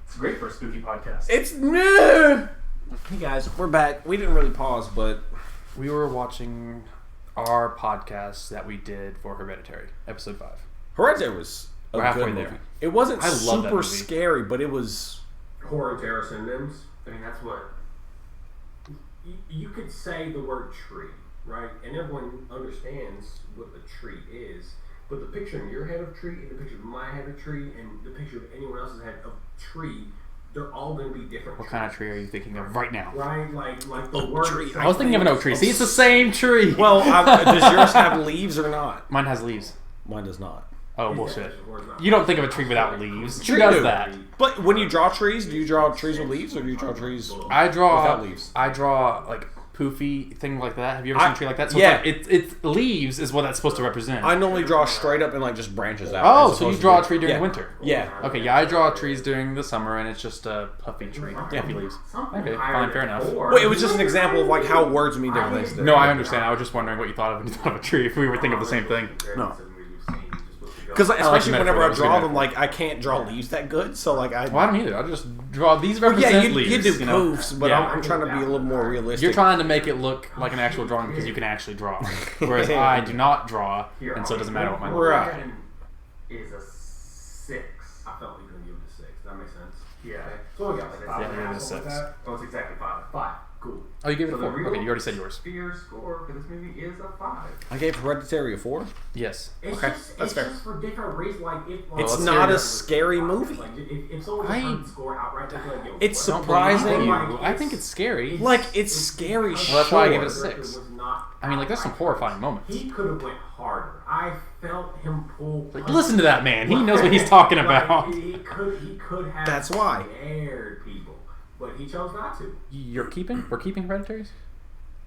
[SPEAKER 2] It's great for a spooky podcast.
[SPEAKER 1] It's new. Hey guys, we're back. We didn't really pause, but
[SPEAKER 2] We were watching our podcast that we did for Hereditary, episode 5.
[SPEAKER 1] Hereditary was a
[SPEAKER 2] We're halfway
[SPEAKER 1] good movie.
[SPEAKER 2] there.
[SPEAKER 1] It wasn't
[SPEAKER 2] I love that
[SPEAKER 1] super
[SPEAKER 2] movie.
[SPEAKER 1] scary, but it was.
[SPEAKER 6] Horror and terror synonyms. I mean, that's what. You could say the word tree, right? And everyone understands what the tree is. But the picture in your head of tree, and the picture of my head of tree, and the picture of anyone else's head of tree, they're all going to be different.
[SPEAKER 2] What kind of tree are you thinking of right now?
[SPEAKER 6] Right? Like the word
[SPEAKER 1] tree.
[SPEAKER 2] I was thinking of an oak tree. See, it's the same tree.
[SPEAKER 1] Well, does yours have leaves or not?
[SPEAKER 2] Mine has leaves.
[SPEAKER 1] Mine does not.
[SPEAKER 2] Oh, bullshit. You don't think of a tree without leaves. Tree
[SPEAKER 1] Tree
[SPEAKER 2] does
[SPEAKER 1] do.
[SPEAKER 2] that.
[SPEAKER 1] But when you draw trees, do you draw trees with leaves or do you draw trees?
[SPEAKER 2] I draw
[SPEAKER 1] Without leaves.
[SPEAKER 2] I draw like poofy thing like that. Have you ever seen a tree like that? So
[SPEAKER 1] yeah.
[SPEAKER 2] it's leaves is what that's supposed to represent.
[SPEAKER 1] I normally draw straight up and like just branches out.
[SPEAKER 2] Oh,
[SPEAKER 1] as
[SPEAKER 2] so you
[SPEAKER 1] opposed
[SPEAKER 2] draw
[SPEAKER 1] to-
[SPEAKER 2] a tree during
[SPEAKER 1] yeah.
[SPEAKER 2] winter?
[SPEAKER 1] Yeah.
[SPEAKER 2] Okay, yeah, I draw trees during the summer, and it's just a puffy tree. Puffy leaves. Okay, fine, fair enough.
[SPEAKER 1] Well, it was just an example of like how words mean different things.
[SPEAKER 2] No, I understand. I was just wondering what you thought of when you thought of a tree. If we were thinking of the same thing.
[SPEAKER 1] No. Because
[SPEAKER 2] like
[SPEAKER 1] especially
[SPEAKER 2] the
[SPEAKER 1] whenever
[SPEAKER 2] metaphor.
[SPEAKER 1] I
[SPEAKER 2] It was a good
[SPEAKER 1] draw them,
[SPEAKER 2] metaphor.
[SPEAKER 1] like I can't draw leaves that good. So like I.
[SPEAKER 2] Well, I don't either. I just draw these
[SPEAKER 1] Well,
[SPEAKER 2] represent
[SPEAKER 1] yeah, you
[SPEAKER 2] leaves.
[SPEAKER 1] do
[SPEAKER 2] you know?
[SPEAKER 1] poofs, but
[SPEAKER 2] Yeah.
[SPEAKER 1] I'm trying to be a little more realistic.
[SPEAKER 2] You're trying to make it look like an actual drawing because you can actually draw. Whereas I do not draw, and so it doesn't matter what my
[SPEAKER 1] Right.
[SPEAKER 8] is a 6.
[SPEAKER 6] I felt we were going to give it a 6. That makes sense.
[SPEAKER 8] Yeah.
[SPEAKER 6] Okay. So we got like 5
[SPEAKER 2] Yeah,
[SPEAKER 6] and a
[SPEAKER 2] give it a
[SPEAKER 6] half, something
[SPEAKER 2] 6.
[SPEAKER 6] like that.
[SPEAKER 8] Oh, it's exactly 5.
[SPEAKER 6] 5. Cool.
[SPEAKER 2] Oh, you gave it
[SPEAKER 8] So
[SPEAKER 2] a
[SPEAKER 8] the
[SPEAKER 2] 4.
[SPEAKER 8] real
[SPEAKER 2] Okay, you already said yours.
[SPEAKER 8] Fear score for this movie is a 5.
[SPEAKER 1] I gave Hereditary a 4.
[SPEAKER 2] Yes.
[SPEAKER 6] It's
[SPEAKER 1] Okay,
[SPEAKER 6] just,
[SPEAKER 1] that's
[SPEAKER 6] it's
[SPEAKER 1] fair.
[SPEAKER 6] just for different reasons. Like,
[SPEAKER 1] It's
[SPEAKER 2] let's
[SPEAKER 1] not
[SPEAKER 2] hear
[SPEAKER 1] a
[SPEAKER 2] it.
[SPEAKER 1] scary movie.
[SPEAKER 6] Like, if someone just heard the score outright, they'd be like, yo,
[SPEAKER 1] It's
[SPEAKER 6] what?
[SPEAKER 2] Don't believe
[SPEAKER 1] surprising.
[SPEAKER 2] you. I think it's scary.
[SPEAKER 1] Like, it's scary,
[SPEAKER 6] because
[SPEAKER 2] Well, that's why I gave it a
[SPEAKER 6] the director
[SPEAKER 2] 6.
[SPEAKER 6] was not
[SPEAKER 2] I mean, like, there's some horrifying moments.
[SPEAKER 6] He could have went harder. I felt him pull.
[SPEAKER 2] Like, listen to that man. He knows what he's talking about.
[SPEAKER 6] Like, he could have.
[SPEAKER 1] That's why.
[SPEAKER 6] Scared people, but he chose not to.
[SPEAKER 2] We're keeping Hereditaries?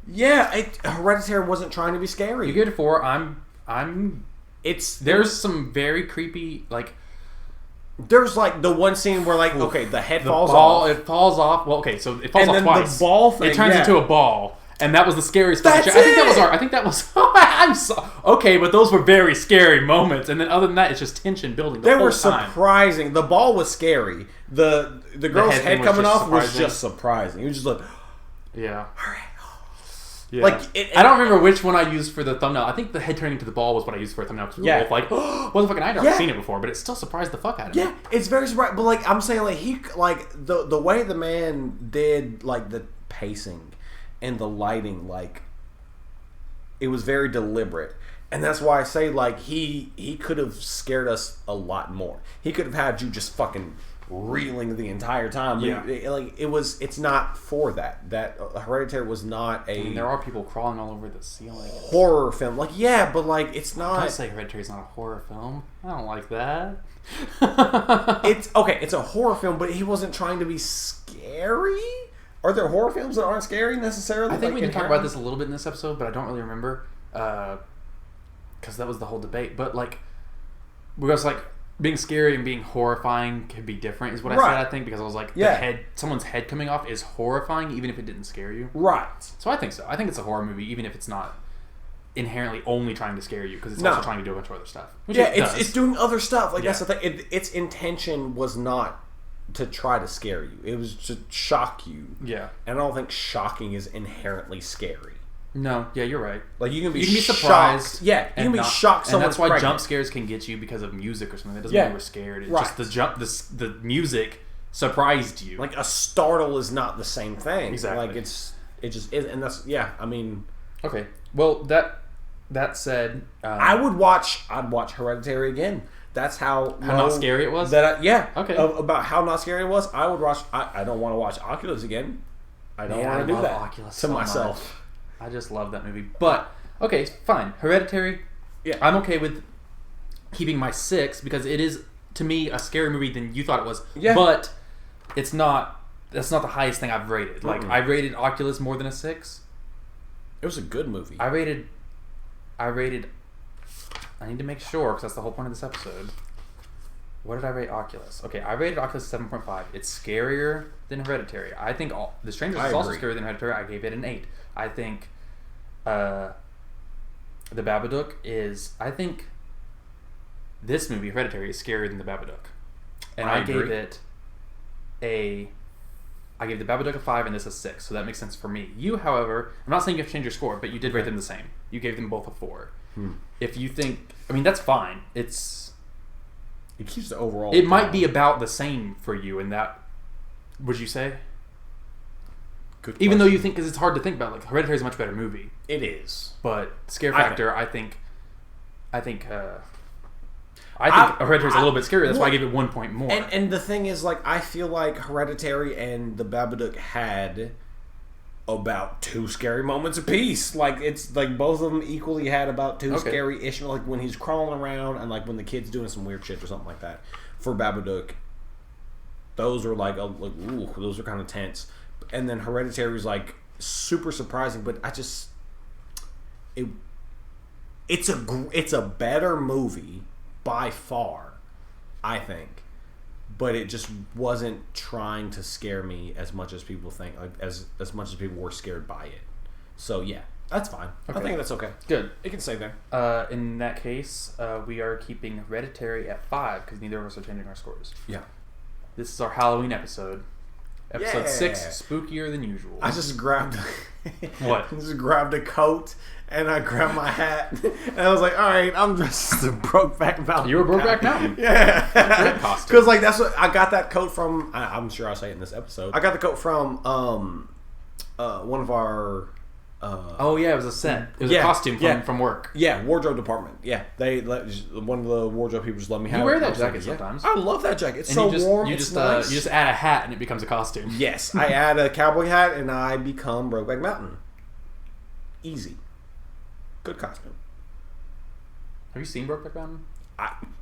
[SPEAKER 1] Yeah, Hereditary wasn't trying to be scary.
[SPEAKER 2] You gave it a 4. There's some very creepy, like,
[SPEAKER 1] There's like the one scene where like okay, the head
[SPEAKER 2] the
[SPEAKER 1] falls
[SPEAKER 2] ball,
[SPEAKER 1] off.
[SPEAKER 2] it falls off. Well, okay, so it falls
[SPEAKER 1] And
[SPEAKER 2] off
[SPEAKER 1] then
[SPEAKER 2] twice.
[SPEAKER 1] the ball thing,
[SPEAKER 2] it turns
[SPEAKER 1] yeah.
[SPEAKER 2] into a ball, and that was the scariest. fucking
[SPEAKER 1] That's
[SPEAKER 2] shit. I
[SPEAKER 1] it!
[SPEAKER 2] think that was. I'm so okay, but those were very scary moments. And then other than that, it's just tension building. The
[SPEAKER 1] They
[SPEAKER 2] whole
[SPEAKER 1] were
[SPEAKER 2] time.
[SPEAKER 1] surprising. The ball was scary. The girl's
[SPEAKER 2] head
[SPEAKER 1] head
[SPEAKER 2] thing was
[SPEAKER 1] coming
[SPEAKER 2] just
[SPEAKER 1] off was
[SPEAKER 2] surprising.
[SPEAKER 1] just surprising. It was just like,
[SPEAKER 2] Yeah.
[SPEAKER 1] all right.
[SPEAKER 2] Yeah.
[SPEAKER 1] Like,
[SPEAKER 2] I don't remember which one I used for the thumbnail. I think the head turning into the ball was what I used for a thumbnail because we were
[SPEAKER 1] Yeah.
[SPEAKER 2] both like, "What the fuck?" And I'd never
[SPEAKER 1] Yeah.
[SPEAKER 2] seen it before, but it still surprised the fuck out of me.
[SPEAKER 1] Yeah, it's very surprising. But like I'm saying, like the way the man did like the pacing and the lighting, like it was very deliberate, and that's why I say like he could have scared us a lot more. He could have had you just fucking reeling the entire time.
[SPEAKER 2] Yeah.
[SPEAKER 1] It's not for that. That Hereditary was not a
[SPEAKER 2] I mean, there are people crawling all over the ceiling.
[SPEAKER 1] horror film. Like yeah, but like it's
[SPEAKER 2] Don't
[SPEAKER 1] not.
[SPEAKER 2] say Hereditary is not a horror film. I don't like that.
[SPEAKER 1] It's okay. It's a horror film, but he wasn't trying to be scary. Are there horror films that aren't scary necessarily?
[SPEAKER 2] I think
[SPEAKER 1] like,
[SPEAKER 2] we did talk about
[SPEAKER 1] inherently?
[SPEAKER 2] this a little bit in this episode, but I don't really remember because that was the whole debate. But like, because like being scary and being horrifying could be different, is what I
[SPEAKER 1] Right.
[SPEAKER 2] said. I think because I was like,
[SPEAKER 1] Yeah.
[SPEAKER 2] someone's head coming off is horrifying, even if it didn't scare you.
[SPEAKER 1] Right.
[SPEAKER 2] So I think so. I think it's a horror movie, even if it's not inherently only trying to scare you, because it's
[SPEAKER 1] No.
[SPEAKER 2] also trying to do a bunch of other stuff. Which
[SPEAKER 1] Yeah,
[SPEAKER 2] it does.
[SPEAKER 1] it's doing other stuff. Like that's
[SPEAKER 2] Yeah.
[SPEAKER 1] the thing. Its intention was not to try to scare you. It was to shock you.
[SPEAKER 2] Yeah.
[SPEAKER 1] And I don't think shocking is inherently scary.
[SPEAKER 2] No. Yeah, you're right.
[SPEAKER 1] Like you can be
[SPEAKER 2] surprised.
[SPEAKER 1] shocked. Yeah, you
[SPEAKER 2] and
[SPEAKER 1] can be
[SPEAKER 2] not-
[SPEAKER 1] shocked.
[SPEAKER 2] and
[SPEAKER 1] Someone's
[SPEAKER 2] that's why
[SPEAKER 1] pregnant.
[SPEAKER 2] jump scares can get you because of music or something. That doesn't
[SPEAKER 1] Yeah.
[SPEAKER 2] mean we're scared. It's
[SPEAKER 1] Right.
[SPEAKER 2] just the music surprised you.
[SPEAKER 1] Like a startle is not the same thing.
[SPEAKER 2] Exactly.
[SPEAKER 1] Like it just is, and that's yeah. I mean,
[SPEAKER 2] Okay. Well, that said,
[SPEAKER 1] I'd watch Hereditary again. That's how
[SPEAKER 2] not scary it was?
[SPEAKER 1] Yeah.
[SPEAKER 2] Okay.
[SPEAKER 1] About how not scary it was. I would watch. I don't want to watch Oculus again. I don't
[SPEAKER 2] Man,
[SPEAKER 1] want
[SPEAKER 2] I
[SPEAKER 1] to do
[SPEAKER 2] love
[SPEAKER 1] that
[SPEAKER 2] Oculus
[SPEAKER 1] to
[SPEAKER 2] so
[SPEAKER 1] myself.
[SPEAKER 2] I just love that movie. But okay, fine. Hereditary.
[SPEAKER 1] Yeah.
[SPEAKER 2] I'm okay with keeping my 6 because it is to me a scary movie than you thought it was.
[SPEAKER 1] Yeah.
[SPEAKER 2] But it's not. That's not the highest thing I've rated. Like I rated Oculus more than a 6.
[SPEAKER 1] It was a good movie.
[SPEAKER 2] I rated. I need to make sure because that's the whole point of this episode. What did I rate Oculus? Okay, I rated Oculus 7.5. It's scarier than Hereditary. I think The Strangers
[SPEAKER 1] I
[SPEAKER 2] is also
[SPEAKER 1] agree.
[SPEAKER 2] scarier than Hereditary. I gave it an 8. I think The Babadook is. I think this movie, Hereditary, is scarier than The Babadook. And
[SPEAKER 1] I
[SPEAKER 2] I gave
[SPEAKER 1] agree.
[SPEAKER 2] it I gave The Babadook a 5 and this a 6, so that makes sense for me. You, however, I'm not saying you have to change your score, but you did rate them the same. You gave them both a 4. If you think, I mean, that's fine.
[SPEAKER 1] It keeps the overall.
[SPEAKER 2] It might be about the same for you in that. Would you say?
[SPEAKER 1] Good
[SPEAKER 2] Even though you
[SPEAKER 1] question.
[SPEAKER 2] think, because it's hard to think about, like Hereditary is a much better movie,
[SPEAKER 1] it is.
[SPEAKER 2] but scare
[SPEAKER 1] I
[SPEAKER 2] factor, I think Hereditary is a little bit scarier. That's why I gave it 1 point more.
[SPEAKER 1] And the thing is, like, I feel like Hereditary and The Babadook had about 2 scary moments apiece. Like, it's like both of them equally had about 2
[SPEAKER 2] Okay.
[SPEAKER 1] scary-ish. Like when he's crawling around and like when the kid's doing some weird shit or something like that. For Babadook, those are like ooh, those are kind of tense. And then Hereditary is like super surprising, but it's a better movie by far, I think. But it just wasn't trying to scare me as much as people think, like as much as people were scared by it. So yeah, that's fine. I
[SPEAKER 2] Okay.
[SPEAKER 1] think that's okay.
[SPEAKER 2] Good.
[SPEAKER 1] It can stay there.
[SPEAKER 2] In that case, we are keeping Hereditary at 5 because neither of us are changing our scores.
[SPEAKER 1] Yeah.
[SPEAKER 2] This is our Halloween episode. Episode
[SPEAKER 1] Yeah.
[SPEAKER 2] 6, spookier than usual.
[SPEAKER 1] I just grabbed
[SPEAKER 2] What?
[SPEAKER 1] I just grabbed a coat and I grabbed my hat and I was like, all right, I'm just a Brokeback Mountain.
[SPEAKER 2] You were Brokeback
[SPEAKER 1] guy.
[SPEAKER 2] Mountain.
[SPEAKER 1] Yeah.
[SPEAKER 2] Great costume.
[SPEAKER 1] Because like that's what I got that coat from. I'm sure I'll say it in this episode. I got the coat from one of our.
[SPEAKER 2] Oh yeah, it was a set. It was a costume from work.
[SPEAKER 1] Yeah, wardrobe department. Yeah, one of the wardrobe people just let me have.
[SPEAKER 2] You wear
[SPEAKER 1] it.
[SPEAKER 2] that
[SPEAKER 1] I was like,
[SPEAKER 2] jacket
[SPEAKER 1] yeah.
[SPEAKER 2] sometimes.
[SPEAKER 1] I love that jacket. It's
[SPEAKER 2] And
[SPEAKER 1] so
[SPEAKER 2] you just,
[SPEAKER 1] warm.
[SPEAKER 2] You
[SPEAKER 1] it's
[SPEAKER 2] just,
[SPEAKER 1] nice.
[SPEAKER 2] you just add a hat and it becomes a costume.
[SPEAKER 1] Yes, I add a cowboy hat and I become Brokeback Mountain. Easy. Good costume.
[SPEAKER 2] Have you seen Brokeback Mountain?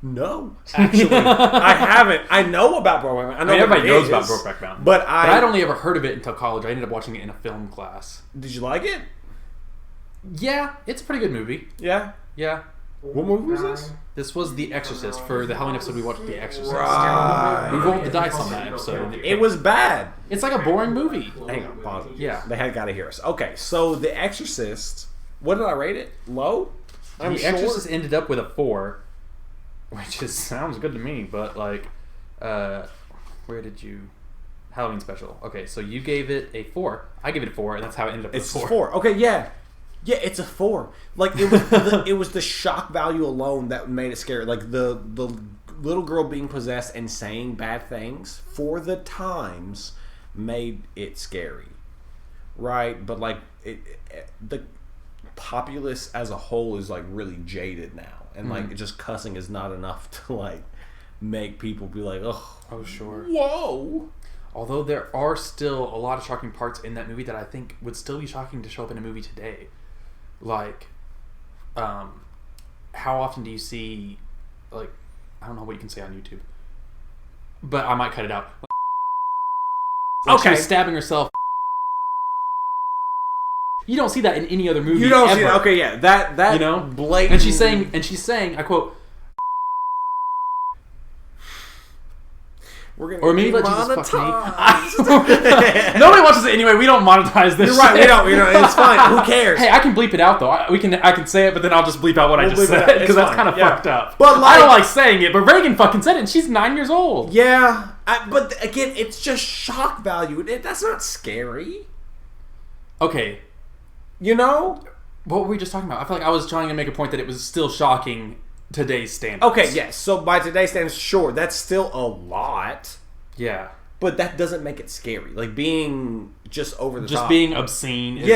[SPEAKER 1] No, actually, I haven't. I know about Brokeback Mountain. I know
[SPEAKER 2] everybody knows
[SPEAKER 1] what it
[SPEAKER 2] about
[SPEAKER 1] is,
[SPEAKER 2] Brokeback Mountain.
[SPEAKER 1] but
[SPEAKER 2] I'd only ever heard of it until college. I ended up watching it in a film class.
[SPEAKER 1] Did you like it?
[SPEAKER 2] Yeah, it's a pretty good movie.
[SPEAKER 1] Yeah.
[SPEAKER 2] Yeah.
[SPEAKER 1] What movie was this?
[SPEAKER 2] This was The Exorcist. For the Halloween episode, we watched The Exorcist.
[SPEAKER 1] Right.
[SPEAKER 2] We rolled the dice on that episode.
[SPEAKER 1] It was bad.
[SPEAKER 2] It's like a boring movie.
[SPEAKER 1] Hang on, pause it.
[SPEAKER 2] Yeah.
[SPEAKER 1] They had got to hear us. Okay, so The Exorcist. What did I rate it? Low.
[SPEAKER 2] The Exorcist ended up with a 4, which sounds good to me. But like, where did you? Halloween special. Okay, so you gave it a 4. I gave it a 4, and that's how it ended up with
[SPEAKER 1] It's
[SPEAKER 2] a 4.
[SPEAKER 1] 4. Okay, yeah. Yeah, it's a 4. Like it was, it was the shock value alone that made it scary. Like the little girl being possessed and saying bad things for the times made it scary, right? But like the populace as a whole is like really jaded now, and like just cussing is not enough to like make people be like,
[SPEAKER 2] Oh sure.
[SPEAKER 1] whoa.
[SPEAKER 2] Although there are still a lot of shocking parts in that movie that I think would still be shocking to show up in a movie today. Like, how often do you see, like, I don't know what you can say on YouTube, but I might cut it out. Like she was stabbing herself. You don't see that in any other movie.
[SPEAKER 1] You don't
[SPEAKER 2] ever.
[SPEAKER 1] see that. Okay, yeah, that
[SPEAKER 2] You know,
[SPEAKER 1] blatant.
[SPEAKER 2] and she's saying, I quote,
[SPEAKER 1] We're gonna
[SPEAKER 2] or maybe
[SPEAKER 1] get
[SPEAKER 2] let Jesus fuck
[SPEAKER 1] monetized.
[SPEAKER 2] me. Nobody watches it anyway. We don't monetize this.
[SPEAKER 1] You're right.
[SPEAKER 2] shit.
[SPEAKER 1] We don't. You know, it's fine. Who cares?
[SPEAKER 2] Hey, I can bleep it out though. I can say it, but then I'll just bleep out what I
[SPEAKER 1] We'll
[SPEAKER 2] just
[SPEAKER 1] bleep it
[SPEAKER 2] said
[SPEAKER 1] out. It's
[SPEAKER 2] because that's
[SPEAKER 1] fine.
[SPEAKER 2] kind of
[SPEAKER 1] Yeah.
[SPEAKER 2] fucked up.
[SPEAKER 1] But,
[SPEAKER 2] I
[SPEAKER 1] like-
[SPEAKER 2] don't like saying it, but Reagan fucking said it, and she's 9 years old.
[SPEAKER 1] Yeah, but again, it's just shock value. That's not scary.
[SPEAKER 2] Okay,
[SPEAKER 1] You know?
[SPEAKER 2] what were we just talking about? I feel like I was trying to make a point that it was still shocking today's standards.
[SPEAKER 1] Okay, yes. So by today's standards, sure, that's still a lot,
[SPEAKER 2] Yeah.
[SPEAKER 1] but that doesn't make it scary. Like being just over the
[SPEAKER 2] Just
[SPEAKER 1] top.
[SPEAKER 2] being obscene isn't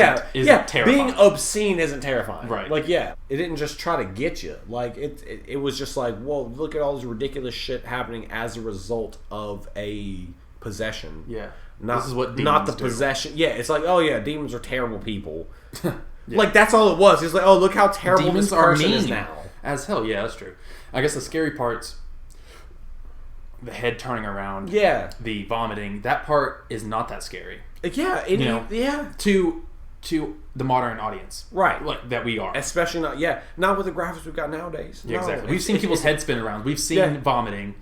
[SPEAKER 2] terrifying.
[SPEAKER 1] Being obscene isn't terrifying.
[SPEAKER 2] Right.
[SPEAKER 1] Like, yeah, it didn't just try to get you. Like, it was just like, whoa, look at all this ridiculous shit happening as a result of a possession.
[SPEAKER 2] Yeah.
[SPEAKER 1] Not,
[SPEAKER 2] This is what
[SPEAKER 1] not the
[SPEAKER 2] demons do.
[SPEAKER 1] possession. Yeah, it's like, oh yeah, demons are terrible people. Like, that's all it was. It's like, oh, look how terrible
[SPEAKER 2] Demons
[SPEAKER 1] this
[SPEAKER 2] are
[SPEAKER 1] person
[SPEAKER 2] mean
[SPEAKER 1] is now.
[SPEAKER 2] as hell. Yeah, that's true. I guess the scary parts, the head turning around,
[SPEAKER 1] Yeah.
[SPEAKER 2] the vomiting, that part is not that scary.
[SPEAKER 1] Yeah, yeah.
[SPEAKER 2] To the modern audience,
[SPEAKER 1] Right.
[SPEAKER 2] Like that we are.
[SPEAKER 1] Especially not with the graphics we've got nowadays.
[SPEAKER 2] Yeah,
[SPEAKER 1] No,
[SPEAKER 2] exactly. We've
[SPEAKER 1] it's-
[SPEAKER 2] seen
[SPEAKER 1] it's-
[SPEAKER 2] people's
[SPEAKER 1] it's-
[SPEAKER 2] heads spin around. We've seen
[SPEAKER 1] Yeah.
[SPEAKER 2] vomiting.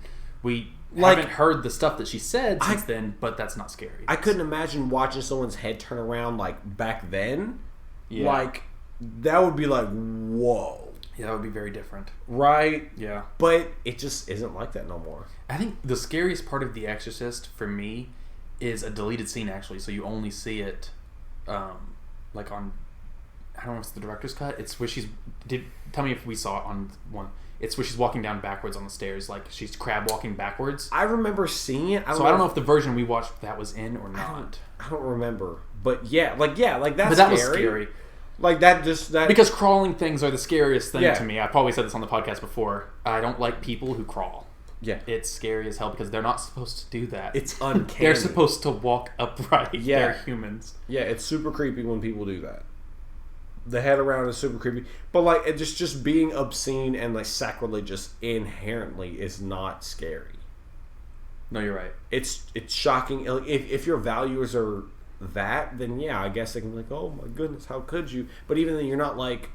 [SPEAKER 2] We
[SPEAKER 1] Like-
[SPEAKER 2] haven't heard the stuff that she said since then, but that's not scary.
[SPEAKER 1] I couldn't imagine watching someone's head turn around like back then.
[SPEAKER 2] Yeah.
[SPEAKER 1] Like, that would be like, whoa.
[SPEAKER 2] Yeah, that would be very different.
[SPEAKER 1] Right?
[SPEAKER 2] Yeah.
[SPEAKER 1] But it just isn't like that no more.
[SPEAKER 2] I think the scariest part of The Exorcist for me is a deleted scene, actually. So you only see it, like on, I don't know if it's the director's cut. It's where tell me if we saw it on one. It's where she's walking down backwards on the stairs, like she's crab walking backwards.
[SPEAKER 1] I remember seeing it.
[SPEAKER 2] I don't know if the version we watched that was in or not.
[SPEAKER 1] I don't remember. But yeah, like that's
[SPEAKER 2] But that was
[SPEAKER 1] scary.
[SPEAKER 2] scary.
[SPEAKER 1] Like that
[SPEAKER 2] Because crawling things are the scariest thing
[SPEAKER 1] Yeah.
[SPEAKER 2] to me. I probably said this on the podcast before. I don't like people who crawl.
[SPEAKER 1] Yeah.
[SPEAKER 2] It's scary as hell because they're not supposed to do that.
[SPEAKER 1] It's uncanny.
[SPEAKER 2] They're supposed to walk upright.
[SPEAKER 1] Yeah.
[SPEAKER 2] They're humans.
[SPEAKER 1] Yeah, it's super creepy when people do that. The head around is super creepy. But like it just being obscene and like sacrilegious inherently is not scary.
[SPEAKER 2] No, you're right.
[SPEAKER 1] It's shocking. Like, if your values are that, then yeah, I guess they can be like, oh my goodness, how could you? But even then, you're not like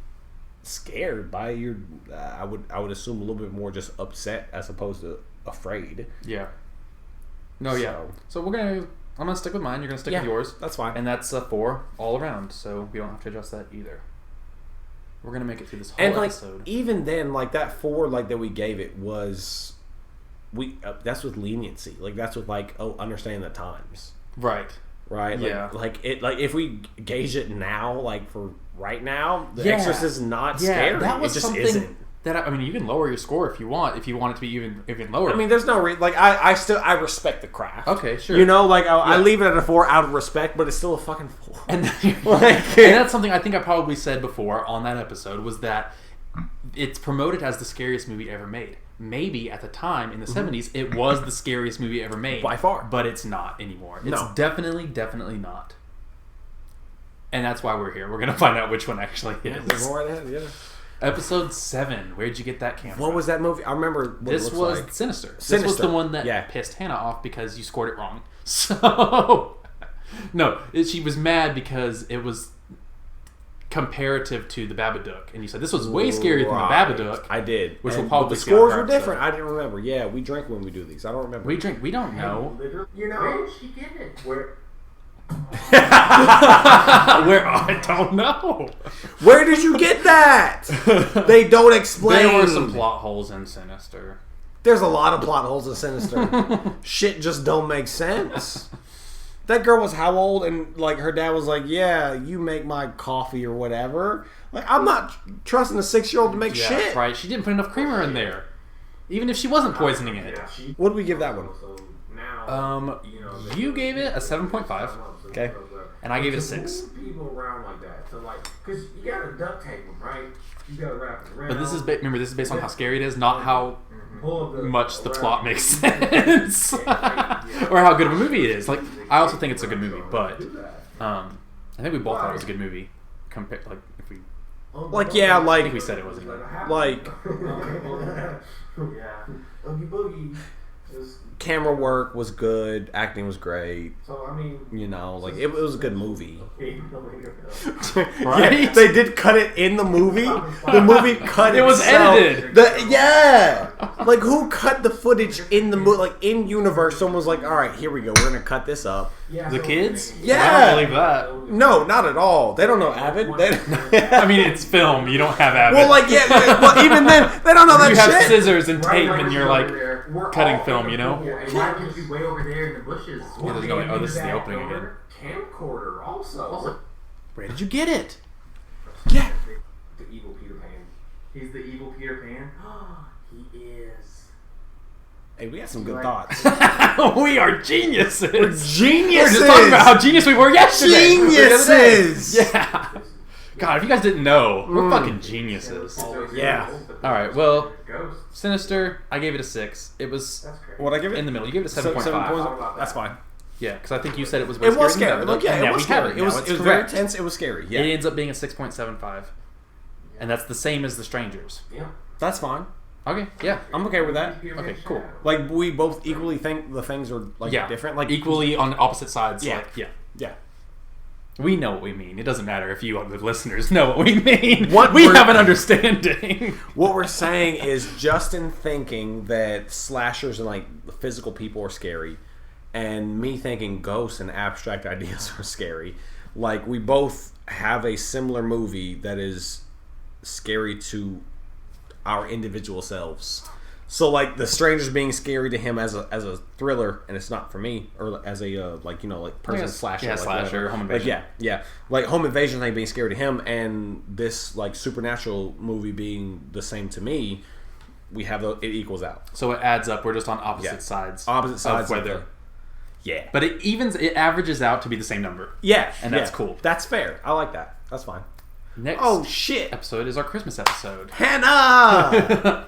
[SPEAKER 1] scared by your. I would assume a little bit more just upset as opposed to afraid.
[SPEAKER 2] Yeah. No, yeah. So I'm gonna stick with mine. You're gonna stick with yours.
[SPEAKER 1] That's fine.
[SPEAKER 2] And that's a 4 all around. So we don't have to adjust that either. We're gonna make it through this whole
[SPEAKER 1] And like
[SPEAKER 2] episode.
[SPEAKER 1] even then, like that 4 like that we gave it was that's with leniency. Like that's with like understanding the times.
[SPEAKER 2] Right.
[SPEAKER 1] right?
[SPEAKER 2] Yeah.
[SPEAKER 1] Like if we gauge it now, like for right now, The
[SPEAKER 2] Yeah.
[SPEAKER 1] Exorcist is not scary.
[SPEAKER 2] That was
[SPEAKER 1] it just
[SPEAKER 2] something
[SPEAKER 1] isn't.
[SPEAKER 2] that I mean, you can lower your score if you want it to be even lower.
[SPEAKER 1] I mean, there's no like I respect the craft.
[SPEAKER 2] Okay, sure.
[SPEAKER 1] You know, like I leave it at a 4 out of respect, but it's still a fucking 4.
[SPEAKER 2] And,
[SPEAKER 1] Like-
[SPEAKER 2] and that's something I think I probably said before on that episode was that it's promoted as the scariest movie ever made. Maybe at the time in the 70s it was the scariest movie ever made.
[SPEAKER 1] By far.
[SPEAKER 2] But it's not anymore. It's
[SPEAKER 1] No.
[SPEAKER 2] definitely not. And that's why we're here. We're going to find out which one actually is.
[SPEAKER 1] More than that, yeah.
[SPEAKER 2] Episode 7. Where'd you get that camera?
[SPEAKER 1] What was that movie? I remember what
[SPEAKER 2] This
[SPEAKER 1] it looks
[SPEAKER 2] was
[SPEAKER 1] like.
[SPEAKER 2] Sinister. This was
[SPEAKER 1] Sinister.
[SPEAKER 2] the one that pissed Hannah off because you scored it wrong. So, no, she was mad because it was comparative to the Babadook, and you said this was way scarier than the Babadook.
[SPEAKER 1] I did,
[SPEAKER 2] which
[SPEAKER 1] and,
[SPEAKER 2] will probably
[SPEAKER 1] but the
[SPEAKER 2] see on
[SPEAKER 1] scores
[SPEAKER 2] our
[SPEAKER 1] were
[SPEAKER 2] episode.
[SPEAKER 1] different. I didn't remember. Yeah, we drink when we do these. I don't remember.
[SPEAKER 2] We drink. We don't know.
[SPEAKER 6] You know,
[SPEAKER 8] Where did she get it?
[SPEAKER 6] where
[SPEAKER 2] Where I don't know.
[SPEAKER 1] Where did you get that? They don't explain.
[SPEAKER 2] There were some plot holes in Sinister.
[SPEAKER 1] There's a lot of plot holes in Sinister. Shit just don't make sense. That girl was how old? And like her dad was like, "Yeah, you make my coffee or whatever." Like I'm not trusting a 6-year-old to make
[SPEAKER 2] Yeah,
[SPEAKER 1] shit.
[SPEAKER 2] right. She didn't put enough creamer in there, even if she wasn't poisoning it.
[SPEAKER 1] What did we give that one?
[SPEAKER 6] So now,
[SPEAKER 2] You gave it a 7.5,
[SPEAKER 1] Okay.
[SPEAKER 2] and I gave it a 6.
[SPEAKER 6] People around like that, so like, cause you gotta duct tape them, right? You gotta wrap it around.
[SPEAKER 2] But this is remember this is based on how scary it is, not how
[SPEAKER 6] Pull up
[SPEAKER 2] much the
[SPEAKER 6] around-
[SPEAKER 2] plot makes sense, or how good of a movie it is. Like I also think it's a good movie, but I think we both thought it was a good movie. Compared, like if we,
[SPEAKER 1] Like yeah,
[SPEAKER 2] I
[SPEAKER 1] like
[SPEAKER 2] think we said it was a good.
[SPEAKER 1] like
[SPEAKER 6] Yeah. Oogie boogie.
[SPEAKER 1] camera work was good, acting was great.
[SPEAKER 6] So I mean,
[SPEAKER 1] You know, like it was a good movie.
[SPEAKER 2] Right?
[SPEAKER 1] Yeah, they did cut it in the movie. The movie cut
[SPEAKER 2] It was
[SPEAKER 1] itself.
[SPEAKER 2] edited.
[SPEAKER 1] Like who cut the footage in the movie? Like in universe, someone was like, "All right, here we go. We're gonna cut this up."
[SPEAKER 2] The kids?
[SPEAKER 1] Yeah.
[SPEAKER 2] I don't believe that.
[SPEAKER 1] No, not at all. They don't know Avid.
[SPEAKER 2] I mean, it's film. You don't have Avid.
[SPEAKER 1] well, like yeah, well, even then, they don't know that
[SPEAKER 2] you have
[SPEAKER 1] shit.
[SPEAKER 2] scissors and tape, and you're like cutting
[SPEAKER 6] all
[SPEAKER 2] film. You know?
[SPEAKER 8] Yeah, and why could you way over there in the bushes?
[SPEAKER 2] Yeah, there's no way. Oh, this is the opening again.
[SPEAKER 6] Camcorder also.
[SPEAKER 2] Where did you get it?
[SPEAKER 1] Yeah.
[SPEAKER 6] The evil Peter Pan.
[SPEAKER 8] He's the evil Peter Pan. He is.
[SPEAKER 1] Hey, we had some good thoughts.
[SPEAKER 2] We are geniuses.
[SPEAKER 1] We're geniuses.
[SPEAKER 2] We're just talking about how genius we were yesterday.
[SPEAKER 1] Geniuses.
[SPEAKER 2] Yeah. God, if you guys didn't know, we're fucking geniuses.
[SPEAKER 1] Yeah.
[SPEAKER 2] All right. Well,
[SPEAKER 6] Ghost.
[SPEAKER 2] Sinister. I gave it a 6. It was
[SPEAKER 6] That's crazy.
[SPEAKER 1] What I give it?
[SPEAKER 2] in the middle. You gave it a 7.5.
[SPEAKER 1] 7.5. That's fine.
[SPEAKER 2] Yeah, because I think you said it was. Way
[SPEAKER 1] It was
[SPEAKER 2] scarier
[SPEAKER 1] scary.
[SPEAKER 2] than
[SPEAKER 1] Look, yeah,
[SPEAKER 2] and
[SPEAKER 1] it
[SPEAKER 2] now
[SPEAKER 1] was
[SPEAKER 2] we have
[SPEAKER 1] scary.
[SPEAKER 2] It
[SPEAKER 1] It was
[SPEAKER 2] Now it's
[SPEAKER 1] very
[SPEAKER 2] correct.
[SPEAKER 1] tense. It was scary. Yeah.
[SPEAKER 2] It ends up being a 6.75, and that's the same as The Strangers.
[SPEAKER 6] Yeah.
[SPEAKER 1] That's fine.
[SPEAKER 2] Okay. Yeah.
[SPEAKER 1] I'm okay with that.
[SPEAKER 2] Okay. Cool.
[SPEAKER 1] Like we both equally think the things are like
[SPEAKER 2] Yeah.
[SPEAKER 1] different. Like
[SPEAKER 2] equally on opposite sides.
[SPEAKER 1] Yeah.
[SPEAKER 2] Like, yeah.
[SPEAKER 1] Yeah.
[SPEAKER 2] We know what we mean. It doesn't matter if you, the listeners, know what we mean.
[SPEAKER 1] What
[SPEAKER 2] we
[SPEAKER 1] we're-
[SPEAKER 2] have an understanding.
[SPEAKER 1] What we're saying is Justin thinking that slashers and like physical people are scary, and me thinking ghosts and abstract ideas are scary. Like we both have a similar movie that is scary to our individual selves. So like The Strangers being scary to him as a thriller, and it's not for me, or as a like person
[SPEAKER 2] Yes.
[SPEAKER 1] slasher,
[SPEAKER 2] Yeah,
[SPEAKER 1] like,
[SPEAKER 2] slasher,
[SPEAKER 1] whatever.
[SPEAKER 2] home
[SPEAKER 1] Like,
[SPEAKER 2] invasion.
[SPEAKER 1] yeah, like home invasion thing being scary to him, and this like supernatural movie being the same to me. We have it equals out.
[SPEAKER 2] So it adds up. We're just on opposite
[SPEAKER 1] Yeah.
[SPEAKER 2] sides.
[SPEAKER 1] Opposite sides
[SPEAKER 2] of
[SPEAKER 1] of
[SPEAKER 2] whether.
[SPEAKER 1] the- Yeah,
[SPEAKER 2] But it averages out to be the same number.
[SPEAKER 1] yeah,
[SPEAKER 2] And that's
[SPEAKER 1] yeah.
[SPEAKER 2] cool.
[SPEAKER 1] That's fair. I like that. That's fine.
[SPEAKER 2] Next
[SPEAKER 1] Oh shit,
[SPEAKER 2] episode is our Christmas episode.
[SPEAKER 1] Hannah.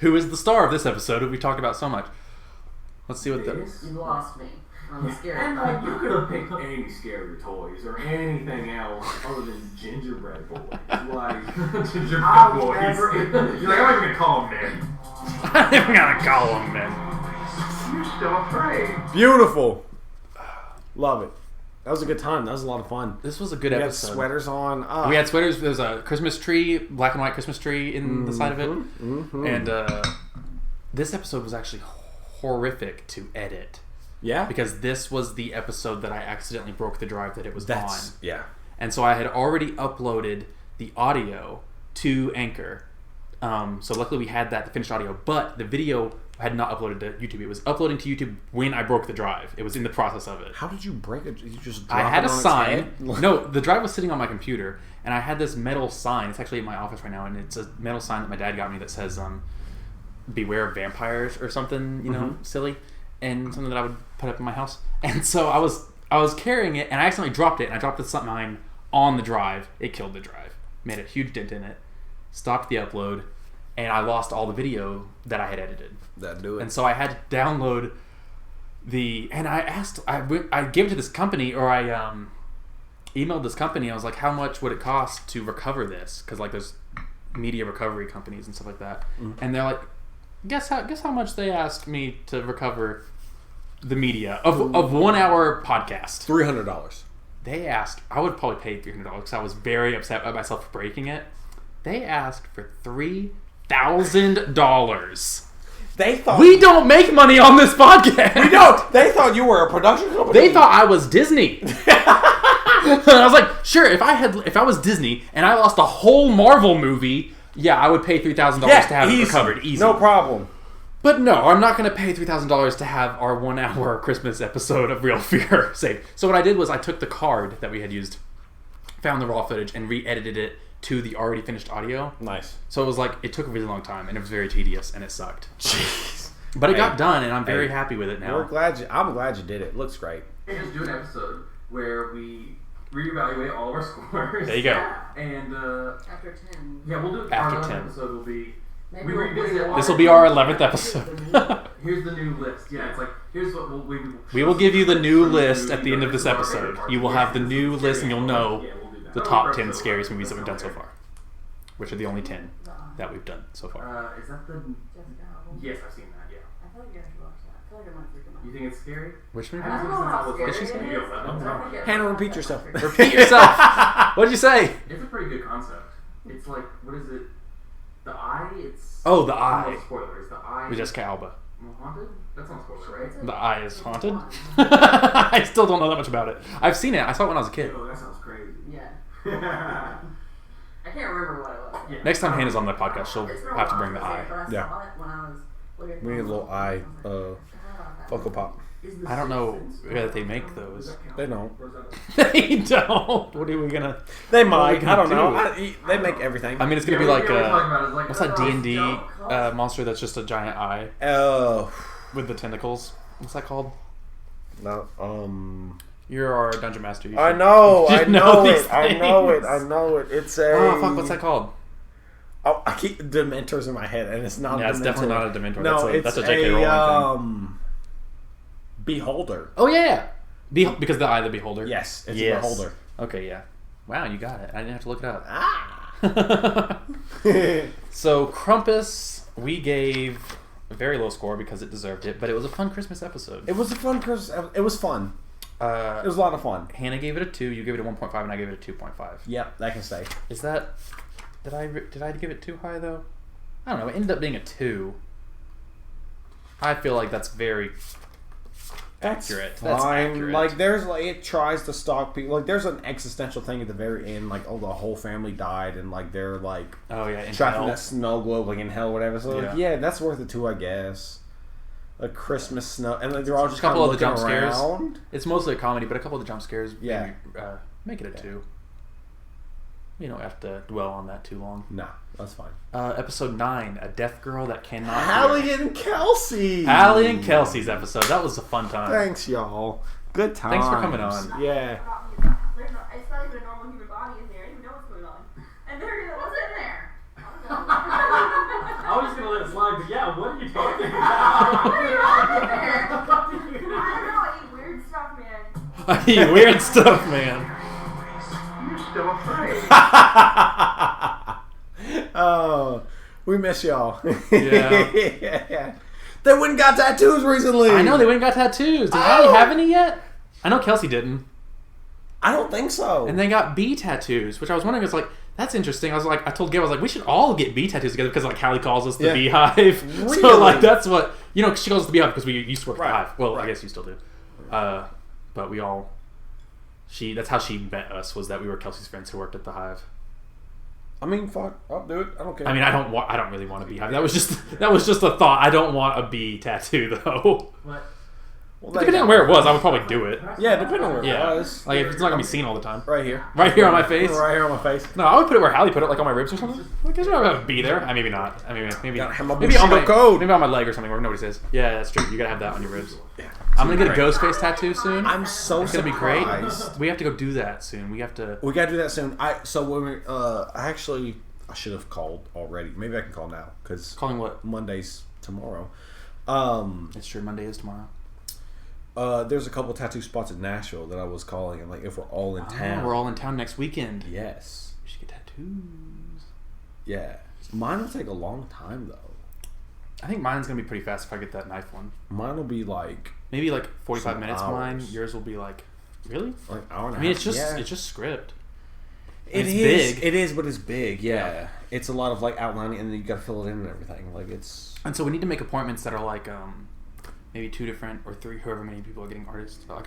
[SPEAKER 2] Who is the star of this episode who we talked about so much? Let's see what the.
[SPEAKER 9] You lost me on the scary
[SPEAKER 6] And like you
[SPEAKER 9] part.
[SPEAKER 6] could have picked any scarier toys or anything else other than gingerbread boys. Like
[SPEAKER 8] Gingerbread
[SPEAKER 6] I'll
[SPEAKER 8] boys.
[SPEAKER 6] never.
[SPEAKER 8] You're like, I'm not even gonna call him man.
[SPEAKER 2] I'm not even gonna call him man.
[SPEAKER 6] You're still afraid.
[SPEAKER 1] Beautiful. Love it. That was a good time. That was a lot of fun.
[SPEAKER 2] This was a good
[SPEAKER 1] We had
[SPEAKER 2] episode.
[SPEAKER 1] sweaters on. Ah.
[SPEAKER 2] We had sweaters. There's a Christmas tree, black and white Christmas tree in the side of it.
[SPEAKER 1] Mm-hmm.
[SPEAKER 2] And this episode was actually horrific to edit
[SPEAKER 1] Yeah,
[SPEAKER 2] because this was the episode that I accidentally broke the drive that it was on.
[SPEAKER 1] Yeah.
[SPEAKER 2] And so I had already uploaded the audio to Anchor. So luckily we had that finished audio, but the video had not uploaded to YouTube. It was uploading to YouTube when I broke the drive. It was in the process of it.
[SPEAKER 1] How did you break it? Did you just
[SPEAKER 2] I
[SPEAKER 1] drop
[SPEAKER 2] had
[SPEAKER 1] it
[SPEAKER 2] a
[SPEAKER 1] on its
[SPEAKER 2] sign.
[SPEAKER 1] head?
[SPEAKER 2] No, the drive was sitting on my computer, and I had this metal sign. It's actually in my office right now, and it's a metal sign that my dad got me that says beware of vampires or something, you know, silly, and something that I would put up in my house. And so I was carrying it, and I accidentally dropped it, and I dropped the sign on the drive. It killed the drive. Made a huge dent in it. Stopped the upload, and I lost all the video that I had edited.
[SPEAKER 1] That'd do it.
[SPEAKER 2] And so I had to download and I gave it to this company, or I emailed this company. I was like, how much would it cost to recover this? Because like there's media recovery companies and stuff like that. And they're like, guess how much they asked me to recover the media of 1 hour podcast.
[SPEAKER 1] $300.
[SPEAKER 2] They asked, I would probably pay $300 because I was very upset by myself for breaking it. They asked for $3,000.
[SPEAKER 1] They thought
[SPEAKER 2] We don't make money on this podcast.
[SPEAKER 1] We don't. They thought you were a production company.
[SPEAKER 2] They thought I was Disney. And I was like, sure, if I was Disney and I lost a whole Marvel movie, yeah, I would pay $3,000 to have it recovered. Easy.
[SPEAKER 1] No problem.
[SPEAKER 2] But no, I'm not going to pay $3,000 to have our 1 hour Christmas episode of Real Fear saved. So what I did was I took the card that we had used, found the raw footage, and re-edited it to the already finished audio.
[SPEAKER 1] Nice.
[SPEAKER 2] So it was like, it took a really long time, and it was very tedious, and it sucked.
[SPEAKER 1] Jeez.
[SPEAKER 2] But it got done, and I'm very happy with it now.
[SPEAKER 1] I'm glad you did it. Looks great.
[SPEAKER 8] We just do an episode where we reevaluate all of our scores.
[SPEAKER 2] There you go.
[SPEAKER 8] And
[SPEAKER 9] After 10.
[SPEAKER 8] yeah, we'll do it.
[SPEAKER 2] After
[SPEAKER 8] Our
[SPEAKER 2] 10.
[SPEAKER 8] episode will be.
[SPEAKER 9] Maybe
[SPEAKER 8] We
[SPEAKER 9] we'll
[SPEAKER 8] revisit.
[SPEAKER 2] This will be our 11th episode.
[SPEAKER 8] Here's the new list. Yeah, it's like here's what
[SPEAKER 2] We will give you the new list at the end of this episode. You will have the new list, and you'll know the top 10 scariest movies that we've done so far, which are the only 10 that we've done so far.
[SPEAKER 8] Is that the? Yes, I've seen that. Yeah.
[SPEAKER 9] I feel like you have to watch that. I feel like I might freak him out.
[SPEAKER 8] You think it's scary?
[SPEAKER 2] Which movie?
[SPEAKER 8] I haven't
[SPEAKER 9] I don't know
[SPEAKER 8] seen
[SPEAKER 9] how
[SPEAKER 8] since
[SPEAKER 9] scary
[SPEAKER 8] I
[SPEAKER 9] it
[SPEAKER 8] was
[SPEAKER 9] is.
[SPEAKER 8] like,
[SPEAKER 9] I think
[SPEAKER 1] Hannah, repeat yourself.
[SPEAKER 2] Repeat yourself. What'd you say?
[SPEAKER 8] It's a pretty good concept. It's like, what is it? The Eye? It's...
[SPEAKER 2] Oh, The Eye.
[SPEAKER 8] No spoilers. The Eye...
[SPEAKER 2] With Jessica Alba.
[SPEAKER 8] Haunted? That's not spoiler, right?
[SPEAKER 2] The Eye is haunted? I still don't know that much about it. I've seen it. I saw it when I was a kid.
[SPEAKER 6] Oh, that sounds crazy.
[SPEAKER 9] Yeah. I can't remember what it was.
[SPEAKER 8] Yeah.
[SPEAKER 2] Next time Hannah's on the podcast, she'll
[SPEAKER 9] It's real
[SPEAKER 2] have to
[SPEAKER 9] long,
[SPEAKER 2] bring the eye.
[SPEAKER 9] But I
[SPEAKER 1] Yeah.
[SPEAKER 9] saw it when I was looking
[SPEAKER 1] We need a little eye, Funko Pop.
[SPEAKER 2] I don't know where they make those.
[SPEAKER 1] They don't.
[SPEAKER 2] They don't. What are we gonna?
[SPEAKER 1] They
[SPEAKER 2] What are we
[SPEAKER 1] might.
[SPEAKER 2] gonna
[SPEAKER 1] I don't
[SPEAKER 2] do?
[SPEAKER 1] know. They make everything.
[SPEAKER 2] I mean, it's gonna be
[SPEAKER 8] Yeah,
[SPEAKER 2] like
[SPEAKER 8] what we're talking about is like,
[SPEAKER 2] what's that
[SPEAKER 8] oh,
[SPEAKER 2] D&D
[SPEAKER 8] no.
[SPEAKER 2] monster that's just a giant eye
[SPEAKER 1] Oh.
[SPEAKER 2] with the tentacles? What's that called?
[SPEAKER 1] No.
[SPEAKER 2] You're our dungeon master. You
[SPEAKER 1] I
[SPEAKER 2] should-
[SPEAKER 1] know.
[SPEAKER 2] you
[SPEAKER 1] I
[SPEAKER 2] should
[SPEAKER 1] know
[SPEAKER 2] these
[SPEAKER 1] it. I know it.
[SPEAKER 2] things.
[SPEAKER 1] I know it. It's a.
[SPEAKER 2] Oh fuck! What's that called?
[SPEAKER 1] Oh, I keep Dementors in my head, and it's not.
[SPEAKER 2] Yeah,
[SPEAKER 1] a
[SPEAKER 2] it's
[SPEAKER 1] Dementor.
[SPEAKER 2] definitely not a Dementor.
[SPEAKER 1] No,
[SPEAKER 2] that's a
[SPEAKER 1] it's
[SPEAKER 2] J.K. Rowling thing.
[SPEAKER 1] Beholder.
[SPEAKER 2] Oh yeah, because the eye of the beholder.
[SPEAKER 1] Yes, it's a
[SPEAKER 2] Yes.
[SPEAKER 1] beholder.
[SPEAKER 2] Okay, yeah. Wow, you got it. I didn't have to look it up.
[SPEAKER 1] Ah.
[SPEAKER 2] So Krampus, we gave a very low score because it deserved it, but it was a fun Christmas episode.
[SPEAKER 1] It was a fun Christmas. It was fun. It was a lot of fun.
[SPEAKER 2] Hannah gave it a 2. You gave it a 1.5, and I gave it a 2.5.
[SPEAKER 1] Yep, that can stay.
[SPEAKER 2] Is that? Did I give it too high though? I don't know. It ended up being a 2. I feel like that's very accurate. That's
[SPEAKER 1] Fine.
[SPEAKER 2] accurate.
[SPEAKER 1] Like it tries to stalk people. Like there's an existential thing at the very end. Like the whole family died, and like they're like
[SPEAKER 2] oh yeah, in
[SPEAKER 1] trapped in
[SPEAKER 2] hell.
[SPEAKER 1] that snow globe, like in hell, or whatever. So like,
[SPEAKER 2] Yeah.
[SPEAKER 1] yeah, that's worth it too, I guess. A Christmas snow, and like they're all just
[SPEAKER 2] A couple
[SPEAKER 1] kind
[SPEAKER 2] of the jump scares.
[SPEAKER 1] around.
[SPEAKER 2] It's mostly a comedy, but a couple of the jump scares.
[SPEAKER 1] Yeah.
[SPEAKER 2] Maybe, make it a 2. You don't have to dwell on that too long.
[SPEAKER 1] No, that's fine.
[SPEAKER 2] Episode 9, a deaf girl that cannot
[SPEAKER 1] Hallie
[SPEAKER 2] hear.
[SPEAKER 1] and Kelsey.
[SPEAKER 2] Hallie and Kelsey's episode. That was a fun time.
[SPEAKER 1] Thanks, y'all. Good times.
[SPEAKER 2] Thanks for coming on.
[SPEAKER 1] Yeah.
[SPEAKER 10] It's not even a normal human body in there. I don't even know what's going on. And there, what's in there?
[SPEAKER 8] I was just gonna let it slide, but yeah, what are you talking about?
[SPEAKER 10] What are you on in there? I don't know. I eat weird stuff, man.
[SPEAKER 2] I eat weird stuff, man.
[SPEAKER 3] You're still afraid.
[SPEAKER 1] Oh, we miss y'all.
[SPEAKER 2] Yeah.
[SPEAKER 1] Yeah. They went and got tattoos recently.
[SPEAKER 2] I know, they went and got tattoos. Did Hallie have any yet? I know Kelsey didn't.
[SPEAKER 1] I don't think so.
[SPEAKER 2] And they got bee tattoos, which I was wondering, it's like, that's interesting. I told Gail, I was like, we should all get bee tattoos together because like Hallie calls us the beehive.
[SPEAKER 1] Really?
[SPEAKER 2] So like that's what, she calls us the beehive because we used to work at the hive. Well,
[SPEAKER 1] Right.
[SPEAKER 2] I guess you still do. But we all, that's how she met us, was that we were Kelsey's friends who worked at the hive.
[SPEAKER 1] I mean, fuck, I'll do it. I don't care.
[SPEAKER 2] I mean, I don't really want a beehive. That was just a thought. I don't want a bee tattoo though.
[SPEAKER 7] What?
[SPEAKER 1] Well,
[SPEAKER 2] Depending on where it was, I would probably do it.
[SPEAKER 1] Yeah, depending on where
[SPEAKER 2] Yeah,
[SPEAKER 1] it was.
[SPEAKER 2] like if it's not gonna be seen all the time.
[SPEAKER 1] Right here.
[SPEAKER 2] Right here on my face.
[SPEAKER 1] Right here on my face.
[SPEAKER 2] No, I would put it where Hallie put it, like on my ribs or something. Like, there's not a bee there. Maybe not. I mean, maybe
[SPEAKER 1] Gotta have my
[SPEAKER 2] maybe on my
[SPEAKER 1] Bushido code.
[SPEAKER 2] maybe on my leg or something where nobody says. Yeah, that's true. You gotta have that on your ribs. I'm gonna get a ghost face tattoo soon.
[SPEAKER 1] I'm so
[SPEAKER 2] It's gonna be great.
[SPEAKER 1] surprised.
[SPEAKER 2] We have to go do that soon. We have to.
[SPEAKER 1] We gotta do that soon. I should have called already. Maybe I can call now because
[SPEAKER 2] Calling what?
[SPEAKER 1] Monday's tomorrow.
[SPEAKER 2] It's true. Monday is tomorrow.
[SPEAKER 1] There's a couple tattoo spots in Nashville that I was calling, and like if we're all in town,
[SPEAKER 2] We're all in town next weekend.
[SPEAKER 1] yes,
[SPEAKER 2] We should get tattoos.
[SPEAKER 1] yeah. Mine will take a long time though.
[SPEAKER 2] I think mine's gonna be pretty fast if I get that knife one.
[SPEAKER 1] Mine will be like
[SPEAKER 2] Maybe like 45
[SPEAKER 1] Some
[SPEAKER 2] minutes.
[SPEAKER 1] hours.
[SPEAKER 2] Mine. Yours will be like, really?
[SPEAKER 1] hour and a
[SPEAKER 2] I mean,
[SPEAKER 1] half.
[SPEAKER 2] it's just script.
[SPEAKER 1] It's
[SPEAKER 2] big.
[SPEAKER 1] It is, but it's big. Yeah, it's a lot of like outlining, and then you gotta fill it in and everything. Like it's.
[SPEAKER 2] And so we need to make appointments that are like maybe 2 different or 3, however many people are getting artists, like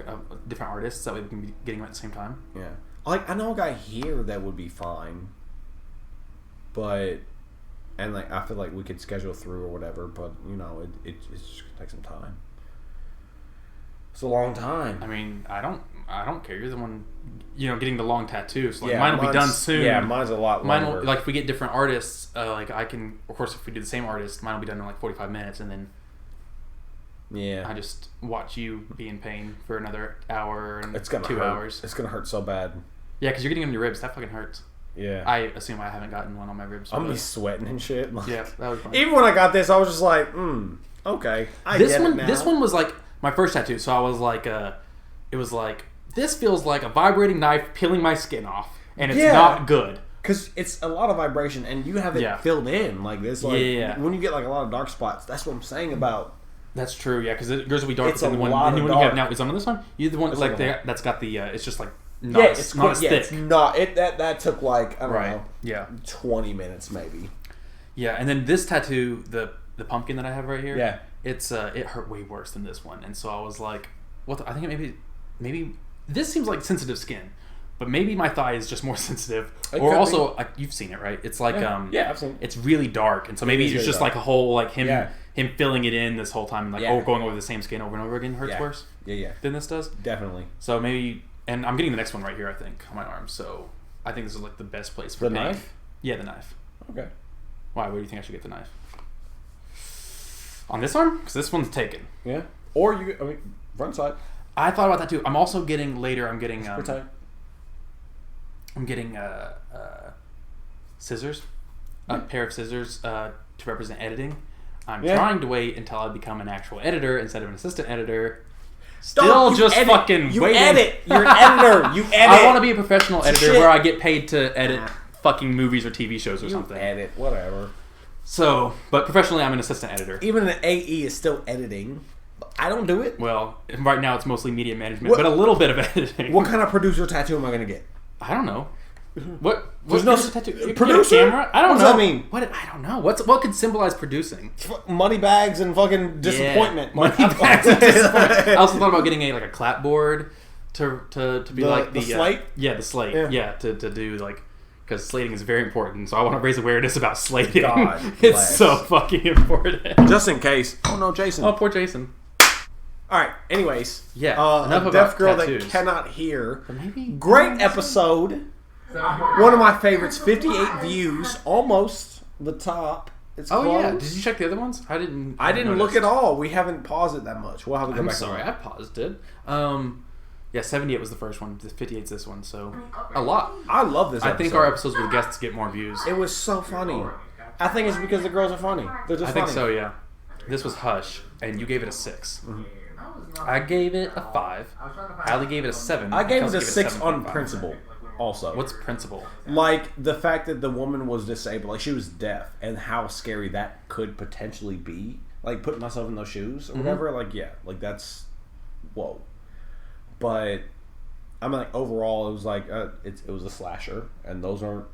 [SPEAKER 2] different artists. That way we can be getting them at the same time.
[SPEAKER 1] Yeah, like I know a guy here that would be fine, but and like I feel like we could schedule through or whatever. But you know, it's just gonna take some time. It's a long time.
[SPEAKER 2] I mean, I don't care. You're the one, getting the long tattoo. So like,
[SPEAKER 1] Yeah,
[SPEAKER 2] mine will be done
[SPEAKER 1] mine's-
[SPEAKER 2] soon.
[SPEAKER 1] yeah, mine's a lot
[SPEAKER 2] Mine
[SPEAKER 1] longer.
[SPEAKER 2] will, like if we get different artists, like I can, of course, if we do the same artist, mine will be done in like 45 minutes, and then
[SPEAKER 1] Yeah,
[SPEAKER 2] I just watch you be in pain for another hour and
[SPEAKER 1] it's gonna
[SPEAKER 2] 2
[SPEAKER 1] hurt.
[SPEAKER 2] hours.
[SPEAKER 1] It's gonna hurt so bad.
[SPEAKER 2] Yeah, because you're getting on your ribs. That fucking hurts.
[SPEAKER 1] Yeah,
[SPEAKER 2] I assume I haven't gotten one on my ribs.
[SPEAKER 1] I'm gonna be
[SPEAKER 2] but-
[SPEAKER 1] sweating and shit. Like,
[SPEAKER 2] Yeah, that was fun.
[SPEAKER 1] even when I got this, I was just like, okay. I get it now.
[SPEAKER 2] This one was like my first tattoo, so I was like, it was like, this feels like a vibrating knife peeling my skin off, and it's
[SPEAKER 1] Yeah.
[SPEAKER 2] not good.
[SPEAKER 1] Because it's a lot of vibration, and you have it
[SPEAKER 2] Yeah.
[SPEAKER 1] filled in like this. Like,
[SPEAKER 2] Yeah.
[SPEAKER 1] when you get like a lot of dark spots, that's what I'm saying about.
[SPEAKER 2] That's true, yeah, because yours will be darker
[SPEAKER 1] It's
[SPEAKER 2] than
[SPEAKER 1] a
[SPEAKER 2] the one.
[SPEAKER 1] lot
[SPEAKER 2] And the
[SPEAKER 1] of
[SPEAKER 2] one you have
[SPEAKER 1] dark.
[SPEAKER 2] now is on this one. You're the one
[SPEAKER 1] It's
[SPEAKER 2] like
[SPEAKER 1] like a-
[SPEAKER 2] that's got the. It's just like not
[SPEAKER 1] Yeah,
[SPEAKER 2] as,
[SPEAKER 1] it's
[SPEAKER 2] not
[SPEAKER 1] quick.
[SPEAKER 2] as
[SPEAKER 1] Yeah,
[SPEAKER 2] thick.
[SPEAKER 1] it's not. That took like I don't know,
[SPEAKER 2] Yeah,
[SPEAKER 1] 20 minutes maybe.
[SPEAKER 2] yeah, and then this tattoo, the pumpkin that I have right here.
[SPEAKER 1] Yeah.
[SPEAKER 2] It's it hurt way worse than this one, and so I was like, what? I think maybe this seems like sensitive skin. But maybe my thigh is just more sensitive,
[SPEAKER 1] It
[SPEAKER 2] or
[SPEAKER 1] could
[SPEAKER 2] also you've seen it, right? It's like
[SPEAKER 1] yeah, I've seen it.
[SPEAKER 2] it's really dark, and so maybe
[SPEAKER 1] is
[SPEAKER 2] it's
[SPEAKER 1] really
[SPEAKER 2] just
[SPEAKER 1] dark.
[SPEAKER 2] like a whole like him
[SPEAKER 1] Yeah.
[SPEAKER 2] him filling it in this whole time, and like
[SPEAKER 1] Yeah.
[SPEAKER 2] going over the same skin over and over again hurts
[SPEAKER 1] Yeah.
[SPEAKER 2] worse
[SPEAKER 1] Yeah,
[SPEAKER 2] than this does.
[SPEAKER 1] definitely.
[SPEAKER 2] So maybe, and I'm getting the next one right here, I think, on my arm. So I think this is like the best place for
[SPEAKER 1] The
[SPEAKER 2] pain.
[SPEAKER 1] knife?
[SPEAKER 2] Yeah, the knife.
[SPEAKER 1] Okay.
[SPEAKER 2] Why? Where do you think I should get the knife? On this arm? Because this one's taken.
[SPEAKER 1] Yeah. Or you, I mean, front side.
[SPEAKER 2] I thought about that too. I'm also getting later. I'm getting
[SPEAKER 1] Pretty tight.
[SPEAKER 2] I'm getting scissors, a pair of scissors to represent editing. I'm
[SPEAKER 1] Yeah.
[SPEAKER 2] trying to wait until I become an actual editor instead of an assistant editor. Still
[SPEAKER 1] Dog, you
[SPEAKER 2] just
[SPEAKER 1] edit.
[SPEAKER 2] fucking
[SPEAKER 1] You
[SPEAKER 2] waiting.
[SPEAKER 1] edit. You're an editor. You edit.
[SPEAKER 2] I want to be a professional editor
[SPEAKER 1] shit.
[SPEAKER 2] where I get paid to edit fucking movies or TV shows or
[SPEAKER 1] You
[SPEAKER 2] something.
[SPEAKER 1] edit, whatever.
[SPEAKER 2] So, but professionally, I'm an assistant editor.
[SPEAKER 1] Even an AE is still editing. I don't do it.
[SPEAKER 2] Well, right now it's mostly media management,
[SPEAKER 1] What-
[SPEAKER 2] but a little bit of editing.
[SPEAKER 1] What kind of producer tattoo am I going to get?
[SPEAKER 2] I don't know. What?
[SPEAKER 1] There's
[SPEAKER 2] What
[SPEAKER 1] no
[SPEAKER 2] kind of tattoo? You get a
[SPEAKER 1] producer?
[SPEAKER 2] camera? I don't
[SPEAKER 1] What
[SPEAKER 2] know.
[SPEAKER 1] does that mean?
[SPEAKER 2] What? I don't know. What could symbolize producing?
[SPEAKER 1] Money bags and fucking disappointment.
[SPEAKER 2] Yeah. Money bags and disappointment. I also thought about getting a clapboard to be like
[SPEAKER 1] the slate?
[SPEAKER 2] Yeah, the slate.
[SPEAKER 1] Yeah.
[SPEAKER 2] Yeah, to do like, because slating is very important. So I want to raise awareness about slating.
[SPEAKER 1] God
[SPEAKER 2] It's
[SPEAKER 1] bless.
[SPEAKER 2] so fucking important.
[SPEAKER 1] Just in case. Oh no, Jason.
[SPEAKER 2] Oh, poor Jason.
[SPEAKER 1] All right. Anyways.
[SPEAKER 2] Yeah,
[SPEAKER 1] A
[SPEAKER 2] enough about
[SPEAKER 1] deaf girl
[SPEAKER 2] tattoos.
[SPEAKER 1] that cannot hear.
[SPEAKER 2] But maybe
[SPEAKER 1] Great episode. One of my favorites. 58 views. Almost the top. It's
[SPEAKER 2] Oh
[SPEAKER 1] close.
[SPEAKER 2] yeah, did you check the other ones? I didn't
[SPEAKER 1] look at all. We haven't paused it that much. We'll have to go
[SPEAKER 2] I'm
[SPEAKER 1] back.
[SPEAKER 2] sorry,
[SPEAKER 1] and
[SPEAKER 2] I paused it. Yeah, 78 was the first one. 58's this one, so a lot.
[SPEAKER 1] I love this
[SPEAKER 2] I
[SPEAKER 1] episode.
[SPEAKER 2] think our episodes with guests get more views.
[SPEAKER 1] It was so funny. I think it's because the girls are funny. They're just
[SPEAKER 2] I think
[SPEAKER 1] funny.
[SPEAKER 2] so, yeah. This was Hush, and you gave it a 6. I gave it a 5. Allie gave it a 7.
[SPEAKER 1] I gave it
[SPEAKER 2] Kelsey
[SPEAKER 1] a 6 on
[SPEAKER 2] 7.5.
[SPEAKER 1] principle. Also,
[SPEAKER 2] What's principle?
[SPEAKER 1] like the fact that the woman was disabled, like she was deaf, and how scary that could potentially be. Like putting myself in those shoes or whatever. Like like that's whoa. But I mean, like overall, it was like it was a slasher, and those aren't,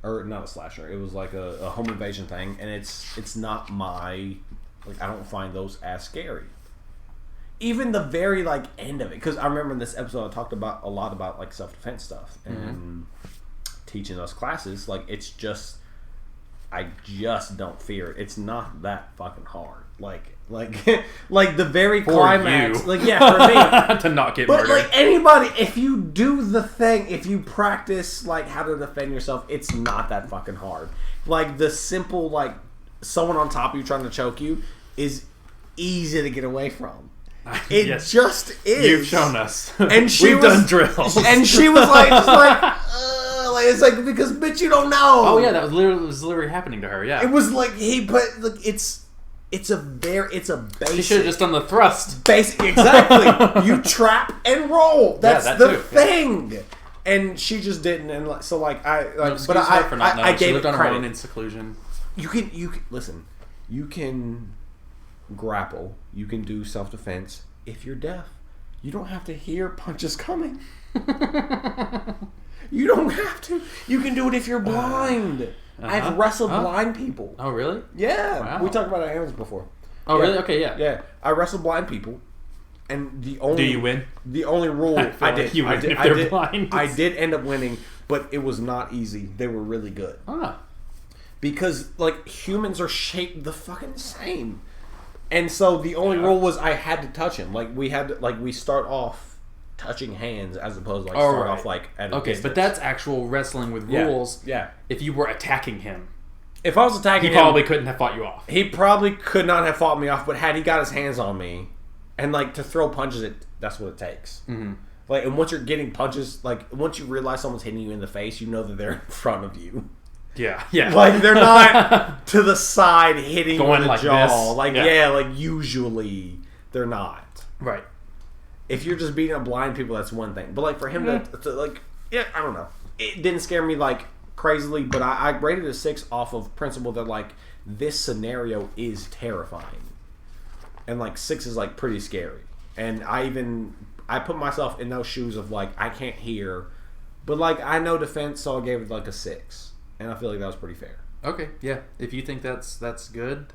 [SPEAKER 1] or not a slasher. It was like a home invasion thing, and it's not my, like I don't find those as scary. Even the very like end of it, because I remember in this episode I talked about a lot about like self-defense stuff, and teaching us classes. Like, it's just, I just don't fear it. It's not that fucking hard. Like the very
[SPEAKER 2] For
[SPEAKER 1] climax.
[SPEAKER 2] you.
[SPEAKER 1] Like, yeah, for me.
[SPEAKER 2] To not get
[SPEAKER 1] But
[SPEAKER 2] murdered.
[SPEAKER 1] like anybody, if you do the thing, if you practice like how to defend yourself, it's not that fucking hard. Like the simple like someone on top of you trying to choke you is easy to get away from. It
[SPEAKER 2] Yes.
[SPEAKER 1] just is.
[SPEAKER 2] You've shown us.
[SPEAKER 1] And she
[SPEAKER 2] We've
[SPEAKER 1] was,
[SPEAKER 2] done drills.
[SPEAKER 1] And she was like, just like it's like because bitch you don't know.
[SPEAKER 2] Oh yeah, that was literally happening to her. Yeah.
[SPEAKER 1] It was like he put like it's a basic.
[SPEAKER 2] She should have just done the thrust.
[SPEAKER 1] Basic, exactly. You trap and roll. That's
[SPEAKER 2] that
[SPEAKER 1] the
[SPEAKER 2] too.
[SPEAKER 1] thing. Yeah. And she just didn't. And like, so like I like,
[SPEAKER 2] No,
[SPEAKER 1] but I
[SPEAKER 2] she
[SPEAKER 1] gave
[SPEAKER 2] lived
[SPEAKER 1] it
[SPEAKER 2] on her
[SPEAKER 1] credit.
[SPEAKER 2] own in seclusion.
[SPEAKER 1] You can listen. You can grapple. You can do self defense if you're deaf. You don't have to hear punches coming. You don't have to. You can do it if you're blind. I've wrestled blind people.
[SPEAKER 2] Oh really?
[SPEAKER 1] Yeah.
[SPEAKER 2] Wow.
[SPEAKER 1] We talked about animals before.
[SPEAKER 2] Oh
[SPEAKER 1] Yeah.
[SPEAKER 2] really? Okay, yeah.
[SPEAKER 1] Yeah. I wrestled blind people. And the only
[SPEAKER 2] Do you win?
[SPEAKER 1] The only rule
[SPEAKER 2] I did. You win if they're blind.
[SPEAKER 1] I did end up winning, but it was not easy. They were really good.
[SPEAKER 2] Ah.
[SPEAKER 1] Because like humans are shaped the fucking same. And so the only rule was I had to touch him. Like we had to, like we start off touching hands as opposed to like start off like at a distance.
[SPEAKER 2] But that's actual wrestling with
[SPEAKER 1] Yeah.
[SPEAKER 2] rules.
[SPEAKER 1] Yeah.
[SPEAKER 2] If you were attacking him,
[SPEAKER 1] If I was attacking
[SPEAKER 2] he
[SPEAKER 1] him,
[SPEAKER 2] probably couldn't have fought you off.
[SPEAKER 1] he probably could not have fought me off, but had he got his hands on me, and like to throw punches, that's what it takes. Mm-hmm. Like, and once you're getting punches, like once you realize someone's hitting you in the face, you know that they're in front of you.
[SPEAKER 2] Yeah, yeah.
[SPEAKER 1] Like they're not to the side hitting
[SPEAKER 2] Going
[SPEAKER 1] you in the
[SPEAKER 2] like
[SPEAKER 1] jaw.
[SPEAKER 2] this.
[SPEAKER 1] Like
[SPEAKER 2] Yeah.
[SPEAKER 1] like usually they're not.
[SPEAKER 2] Right.
[SPEAKER 1] If you're just beating up blind people, that's one thing. But like for him to like, yeah, I don't know. It didn't scare me like crazily, but I rated it a 6 off of principle that like this scenario is terrifying, and like 6 is like pretty scary. And I put myself in those shoes of like I can't hear, but like I know defense, so I gave it like a 6, and I feel like that was pretty fair.
[SPEAKER 2] Okay, yeah. If you think that's good,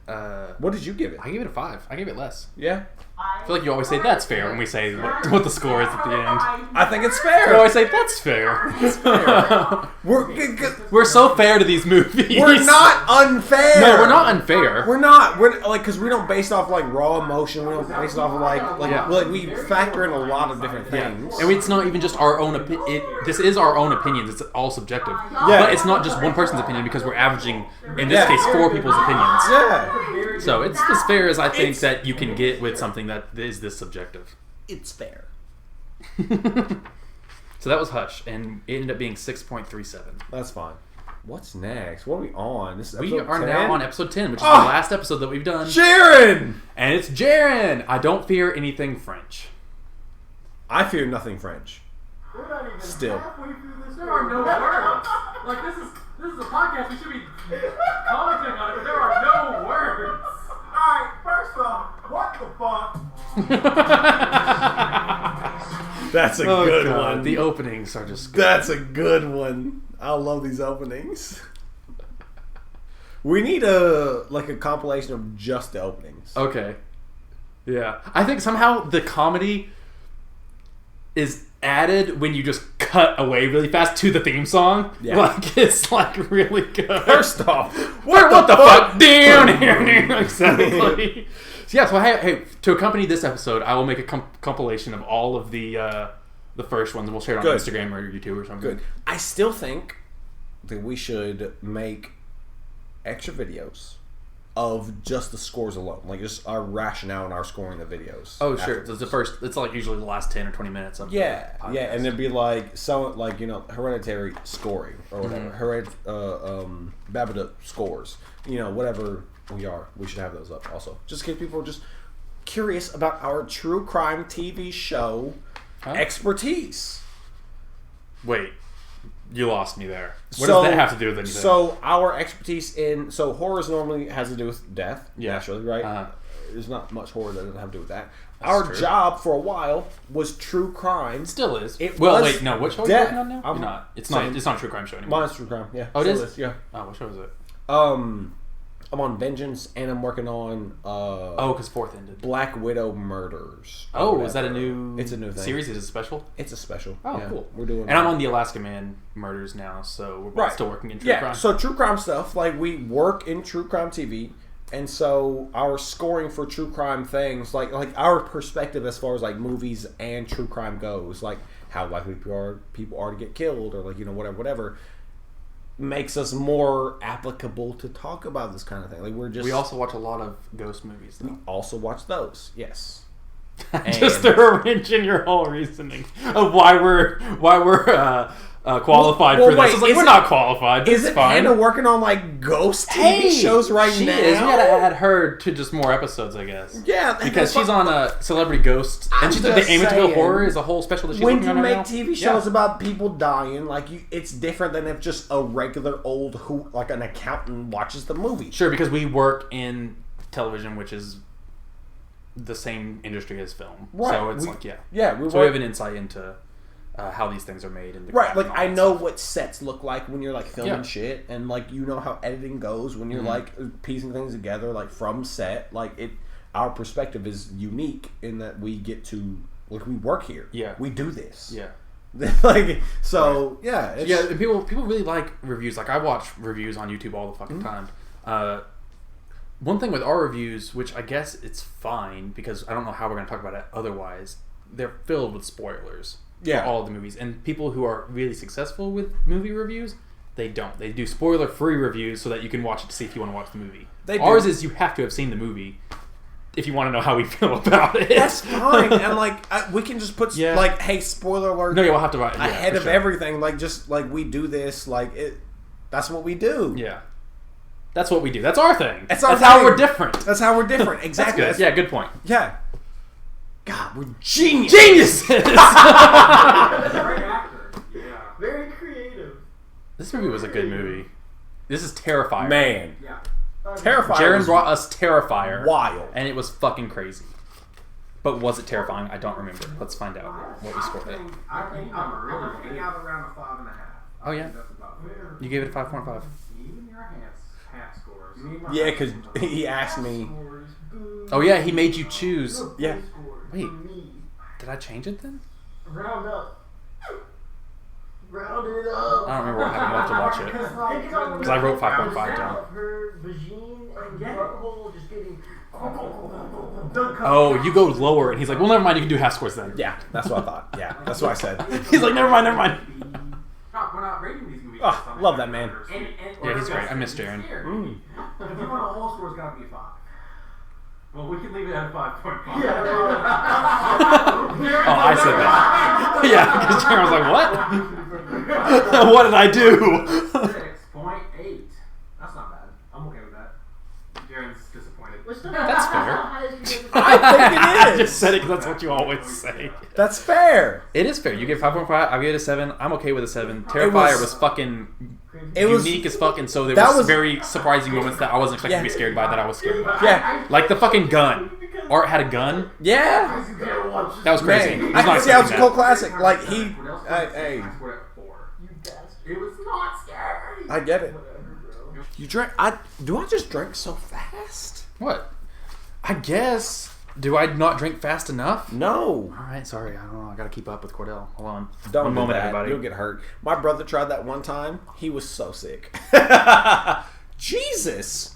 [SPEAKER 1] What did you give it?
[SPEAKER 2] I gave it a 5. I gave it less.
[SPEAKER 1] Yeah,
[SPEAKER 2] I feel like you always say that's fair when we say what the score is at the end.
[SPEAKER 1] I think it's fair.
[SPEAKER 2] You always say that's fair.
[SPEAKER 1] We're
[SPEAKER 2] We're so fair to these movies.
[SPEAKER 1] we're not unfair.
[SPEAKER 2] No, we're not unfair.
[SPEAKER 1] We're not. We're like because we don't base it off like raw emotion. We don't base it off of like we factor in a lot of different things.
[SPEAKER 2] And it's not even just our own opinion. This is our own opinions. It's all subjective.
[SPEAKER 1] Yeah.
[SPEAKER 2] But it's not just one person's opinion because we're averaging, in this case, 4 people's opinions.
[SPEAKER 1] Yeah,
[SPEAKER 2] So it's as fair as I think that you can get with something that is this subjective.
[SPEAKER 1] it's fair.
[SPEAKER 2] So that was Hush, and it ended up being 6.37.
[SPEAKER 1] That's fine. What's next? What are we on? This is
[SPEAKER 2] We
[SPEAKER 1] episode
[SPEAKER 2] are
[SPEAKER 1] 10?
[SPEAKER 2] now on episode 10, which is the last episode that we've done.
[SPEAKER 1] Sharon.
[SPEAKER 2] And it's Jaren! I don't fear anything French.
[SPEAKER 1] I fear nothing French.
[SPEAKER 7] We're not even
[SPEAKER 1] Still.
[SPEAKER 7] halfway through this. There are no words. Like this is a podcast. We should be commenting on it, but there are no words. Alright, first off, what the fuck?
[SPEAKER 1] That's a good one.
[SPEAKER 2] The openings are just good.
[SPEAKER 1] That's a good one. I love these openings. We need a compilation of just the openings.
[SPEAKER 2] Okay. Yeah. I think somehow the comedy is added when you just cut away really fast to the theme song.
[SPEAKER 1] Yeah.
[SPEAKER 2] Like, it's like really good.
[SPEAKER 1] First off,
[SPEAKER 2] what the fuck? Down here. Exactly. So yeah, so hey, to accompany this episode, I will make a compilation of all of the first ones, and we'll share it on
[SPEAKER 1] Good.
[SPEAKER 2] Instagram or YouTube or something.
[SPEAKER 1] Good. I still think that we should make extra videos of just the scores alone, like just our rationale and our scoring the videos.
[SPEAKER 2] Oh, sure.
[SPEAKER 1] afterwards.
[SPEAKER 2] So it's the first. It's like usually the last 10 or 20 minutes of
[SPEAKER 1] Yeah,
[SPEAKER 2] the podcast.
[SPEAKER 1] yeah, and it'd be like Hereditary scoring or whatever. Babadook scores. Whatever we should have those up also, just in case people are just curious about our true crime TV show expertise.
[SPEAKER 2] Wait, you lost me there. What does that have to do with anything?
[SPEAKER 1] So our expertise in horrors normally has to do with death, naturally, right?
[SPEAKER 2] Uh-huh.
[SPEAKER 1] There's not much horror that doesn't have to do with that.
[SPEAKER 2] That's
[SPEAKER 1] Our
[SPEAKER 2] true.
[SPEAKER 1] job for a while was true crime.
[SPEAKER 2] Still is.
[SPEAKER 1] It
[SPEAKER 2] well,
[SPEAKER 1] was
[SPEAKER 2] wait, no. What show are you
[SPEAKER 1] death.
[SPEAKER 2] working on now?
[SPEAKER 1] I'm
[SPEAKER 2] It's not a true crime show anymore.
[SPEAKER 1] Mine's true crime. Yeah.
[SPEAKER 2] Oh, it
[SPEAKER 1] still
[SPEAKER 2] is?
[SPEAKER 1] Yeah.
[SPEAKER 2] Oh, what show is it?
[SPEAKER 1] I'm on Vengeance, and I'm working on
[SPEAKER 2] because 4th ended.
[SPEAKER 1] Black Widow Murders.
[SPEAKER 2] Oh, is that a new?
[SPEAKER 1] It's a new thing.
[SPEAKER 2] Series. Is it special?
[SPEAKER 1] It's a special.
[SPEAKER 2] Oh,
[SPEAKER 1] yeah,
[SPEAKER 2] cool.
[SPEAKER 1] We're doing.
[SPEAKER 2] And I'm on the Alaska Man Murders now, so we're both still working in true crime.
[SPEAKER 1] So true crime stuff. Like we work in true crime TV, and so our scoring for true crime things, like our perspective as far as like movies and true crime goes, like how likely people are to get killed, or like whatever. Makes us more applicable to talk about this kind of thing. Like we
[SPEAKER 2] also watch a lot of ghost movies, though.
[SPEAKER 1] We also watch those, yes.
[SPEAKER 2] Just throw a wrench in your whole reasoning of why we're qualified for this.
[SPEAKER 1] Wait,
[SPEAKER 2] It's like we're not qualified. This is fine.
[SPEAKER 1] Hannah working on like ghost TV shows right
[SPEAKER 2] she
[SPEAKER 1] now?
[SPEAKER 2] Is. We gotta add her to just more episodes, I guess.
[SPEAKER 1] Yeah,
[SPEAKER 2] because she's on a Celebrity Ghost, and she did the Amityville Horror is a whole special that she's
[SPEAKER 1] when
[SPEAKER 2] working
[SPEAKER 1] you
[SPEAKER 2] on right
[SPEAKER 1] make
[SPEAKER 2] now.
[SPEAKER 1] TV shows about people dying, like it's different than if just a regular old like an accountant watches the movie.
[SPEAKER 2] Sure, because we work in television, which is the same industry as film,
[SPEAKER 1] right?
[SPEAKER 2] So it's
[SPEAKER 1] we
[SPEAKER 2] have an insight into how these things are made, and
[SPEAKER 1] right. Like I know what sets look like when you're like filming shit, and like how editing goes when you're like piecing things together, like from set. Like our perspective is unique in that we get to we work here. Yeah, we do this.
[SPEAKER 2] Yeah.
[SPEAKER 1] Like so,
[SPEAKER 2] right. And people really like reviews. Like I watch reviews on YouTube all the fucking time. One thing with our reviews, which I guess it's fine because I don't know how we're going to talk about it otherwise, they're filled with spoilers for all of the movies. And people who are really successful with movie reviews, they don't. They do spoiler-free reviews so that you can watch it to see if you want to watch the movie. Ours is you have to have seen the movie if you want to know how we feel about it.
[SPEAKER 1] That's fine. And like we can just put like, hey, spoiler alert.
[SPEAKER 2] No, you'll have to write
[SPEAKER 1] ahead of everything. Like just like we do this. Like that's what we do.
[SPEAKER 2] Yeah. That's what we do. That's our thing.
[SPEAKER 1] That's
[SPEAKER 2] how we're different.
[SPEAKER 1] That's how we're different. Exactly.
[SPEAKER 2] That's good. Yeah, good point.
[SPEAKER 1] Yeah. God, we're geniuses.
[SPEAKER 2] Geniuses!
[SPEAKER 7] Great actor. Yeah.
[SPEAKER 9] Very creative.
[SPEAKER 2] This movie was a good movie. This is Terrifier.
[SPEAKER 1] Man.
[SPEAKER 7] Yeah.
[SPEAKER 1] Terrifier.
[SPEAKER 2] Jaron brought us Terrifier.
[SPEAKER 1] Wild.
[SPEAKER 2] And it was fucking crazy. But was it terrifying? I don't remember. Let's find out what we scored it.
[SPEAKER 7] I think I'm really out around a 5.5.
[SPEAKER 2] Oh, yeah?
[SPEAKER 7] That's about fair.
[SPEAKER 2] You gave it a 5.5.
[SPEAKER 7] Even your half scores.
[SPEAKER 1] Yeah, because he asked me.
[SPEAKER 2] Oh, yeah, he made you choose.
[SPEAKER 1] Yeah.
[SPEAKER 2] Wait, did I change it then?
[SPEAKER 9] Round up. Round it up.
[SPEAKER 2] I don't remember what happened. We'll have to watch it. Because I wrote 5.5 down.
[SPEAKER 9] Her vagine and butthole just getting...
[SPEAKER 2] Oh, you go lower, and he's like, well, never mind, you can do half scores then.
[SPEAKER 1] Yeah, that's what I thought. Yeah, that's what I said.
[SPEAKER 2] He's like, never mind.
[SPEAKER 7] We're not rating these movies.
[SPEAKER 1] Oh, love that man.
[SPEAKER 2] Yeah, he's great. I miss Jaron.
[SPEAKER 7] If you want a whole score, it's got to be a 5. Well, we can leave it at 5.5. Yeah.
[SPEAKER 2] Oh, I said that. Yeah, because Jaron was like, what? What did I do?
[SPEAKER 7] 6.8. That's not bad. I'm okay with that. Jaron's disappointed.
[SPEAKER 2] That's fair.
[SPEAKER 1] I think it is.
[SPEAKER 2] I just said it because that's what you always say.
[SPEAKER 1] That's fair.
[SPEAKER 2] It is fair. You gave 5.5. I gave it a 7. I'm okay with a 7. Terrifier was fucking unique as fuck, and so there was very surprising moments that I wasn't expecting to be scared by that I was scared by.
[SPEAKER 1] Yeah.
[SPEAKER 2] Like the fucking gun. Art had a gun.
[SPEAKER 1] Yeah.
[SPEAKER 2] That was crazy.
[SPEAKER 1] Man, I can see how it's a cult classic. Like he, hey.
[SPEAKER 7] It was not scary.
[SPEAKER 1] I get it. You drink. Do I just drink so fast?
[SPEAKER 2] What? I guess. Do I not drink fast enough?
[SPEAKER 1] No.
[SPEAKER 2] All right, sorry. I don't know. I gotta keep up with Cordell. Hold on.
[SPEAKER 1] Don't
[SPEAKER 2] One
[SPEAKER 1] do
[SPEAKER 2] moment,
[SPEAKER 1] that.
[SPEAKER 2] everybody.
[SPEAKER 1] You'll get hurt. My brother tried that one time. He was so sick. Jesus.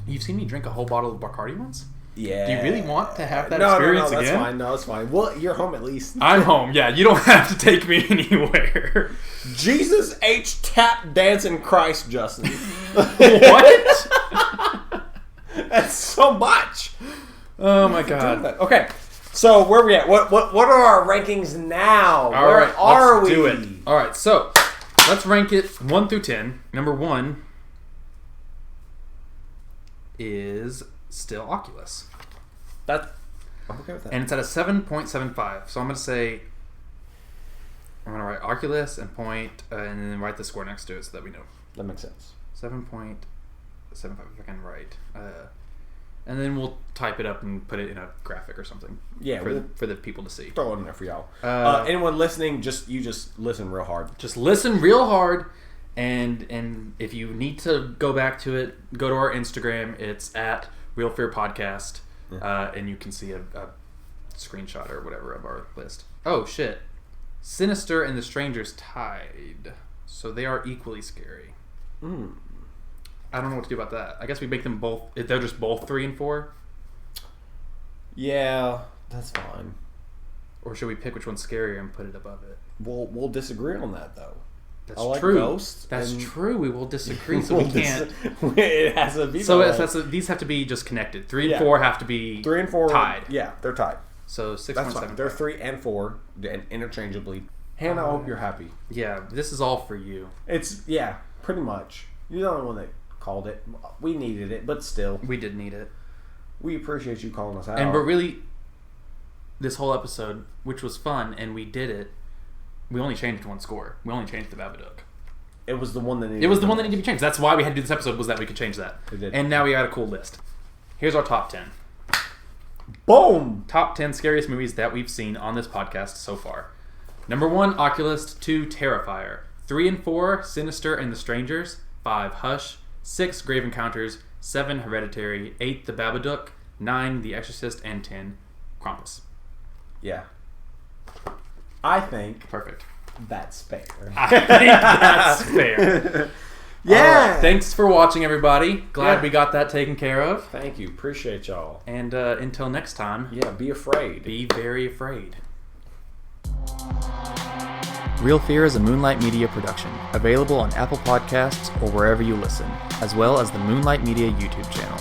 [SPEAKER 2] You've seen me drink a whole bottle of Bacardi once?
[SPEAKER 1] Yeah.
[SPEAKER 2] Do you really want to have that
[SPEAKER 1] No,
[SPEAKER 2] experience
[SPEAKER 1] that's
[SPEAKER 2] again?
[SPEAKER 1] fine. No, it's fine. Well, you're home at least.
[SPEAKER 2] I'm home. Yeah, you don't have to take me anywhere.
[SPEAKER 1] Jesus H. Tap Dancing Christ, Justin.
[SPEAKER 2] What?
[SPEAKER 1] That's so much.
[SPEAKER 2] Oh my god.
[SPEAKER 1] Okay, so where are we at? What are our rankings now?
[SPEAKER 2] All right,
[SPEAKER 1] let's
[SPEAKER 2] do it. All right, so let's rank it 1 through 10. Number 1 is still Oculus.
[SPEAKER 1] I'm okay with that.
[SPEAKER 2] And it's at a 7.75. So I'm going to say, I'm going to write Oculus and point, and then write the score next to it so that we know.
[SPEAKER 1] That makes sense.
[SPEAKER 2] 7.75 if I can write. And then we'll type it up and put it in a graphic or something.
[SPEAKER 1] Yeah,
[SPEAKER 2] for the people to see.
[SPEAKER 1] Throw it in there for y'all. Anyone listening, just listen real hard.
[SPEAKER 2] Just listen real hard And if you need to go back to it, go to our Instagram. It's at Real Fear Podcast, and you can see a screenshot or whatever of our list. Oh shit! Sinister and The Strangers tied, so they are equally scary. I don't know what to do about that. I guess we make them both. They're just both 3 and 4.
[SPEAKER 1] Yeah, that's fine.
[SPEAKER 2] Or should we pick which one's scarier and put it above it?
[SPEAKER 1] We'll disagree on that though.
[SPEAKER 2] That's
[SPEAKER 1] I like
[SPEAKER 2] true.
[SPEAKER 1] Ghost.
[SPEAKER 2] That's true. We will disagree, so we can't.
[SPEAKER 1] It has to be.
[SPEAKER 2] These have to be just connected. 3 and 4 have to be
[SPEAKER 1] 3 and 4
[SPEAKER 2] tied.
[SPEAKER 1] Yeah, they're tied.
[SPEAKER 2] So 6,
[SPEAKER 1] That's
[SPEAKER 2] 1,
[SPEAKER 1] fine.
[SPEAKER 2] 7.
[SPEAKER 1] They're 3 and 4 and interchangeably. Hannah, I hope you're happy.
[SPEAKER 2] Yeah, this is all for you.
[SPEAKER 1] It's pretty much. You're the only one that called it. We needed it, but still,
[SPEAKER 2] We did need it,
[SPEAKER 1] we appreciate you calling us out.
[SPEAKER 2] but really, this whole episode, which was fun, and we did it. We only changed one score. We only changed the Babadook.
[SPEAKER 1] It was the one that needed.
[SPEAKER 2] It was the one that needed to be changed. That's why we had to do this episode, was that we could change that.
[SPEAKER 1] It did.
[SPEAKER 2] And now we got a cool list. Here's our top 10.
[SPEAKER 1] Boom!
[SPEAKER 2] Top 10 scariest movies that we've seen on this podcast so far. Number 1, Oculus. 2, Terrifier. 3 and 4, Sinister and The Strangers. 5, Hush. 6, Grave Encounters. 7, Hereditary. 8, The Babadook. 9, The Exorcist. And 10, Krampus.
[SPEAKER 1] Yeah. I think
[SPEAKER 2] Perfect.
[SPEAKER 1] that's fair.
[SPEAKER 2] I think that's fair.
[SPEAKER 1] Yeah.
[SPEAKER 2] All right, thanks for watching, everybody. Glad we got that taken care of.
[SPEAKER 1] Thank you. Appreciate y'all.
[SPEAKER 2] And until next time,
[SPEAKER 1] Be afraid.
[SPEAKER 2] be very afraid. Real Fear is a Moonlight Media production, available on Apple Podcasts or wherever you listen, as well as the Moonlight Media YouTube channel.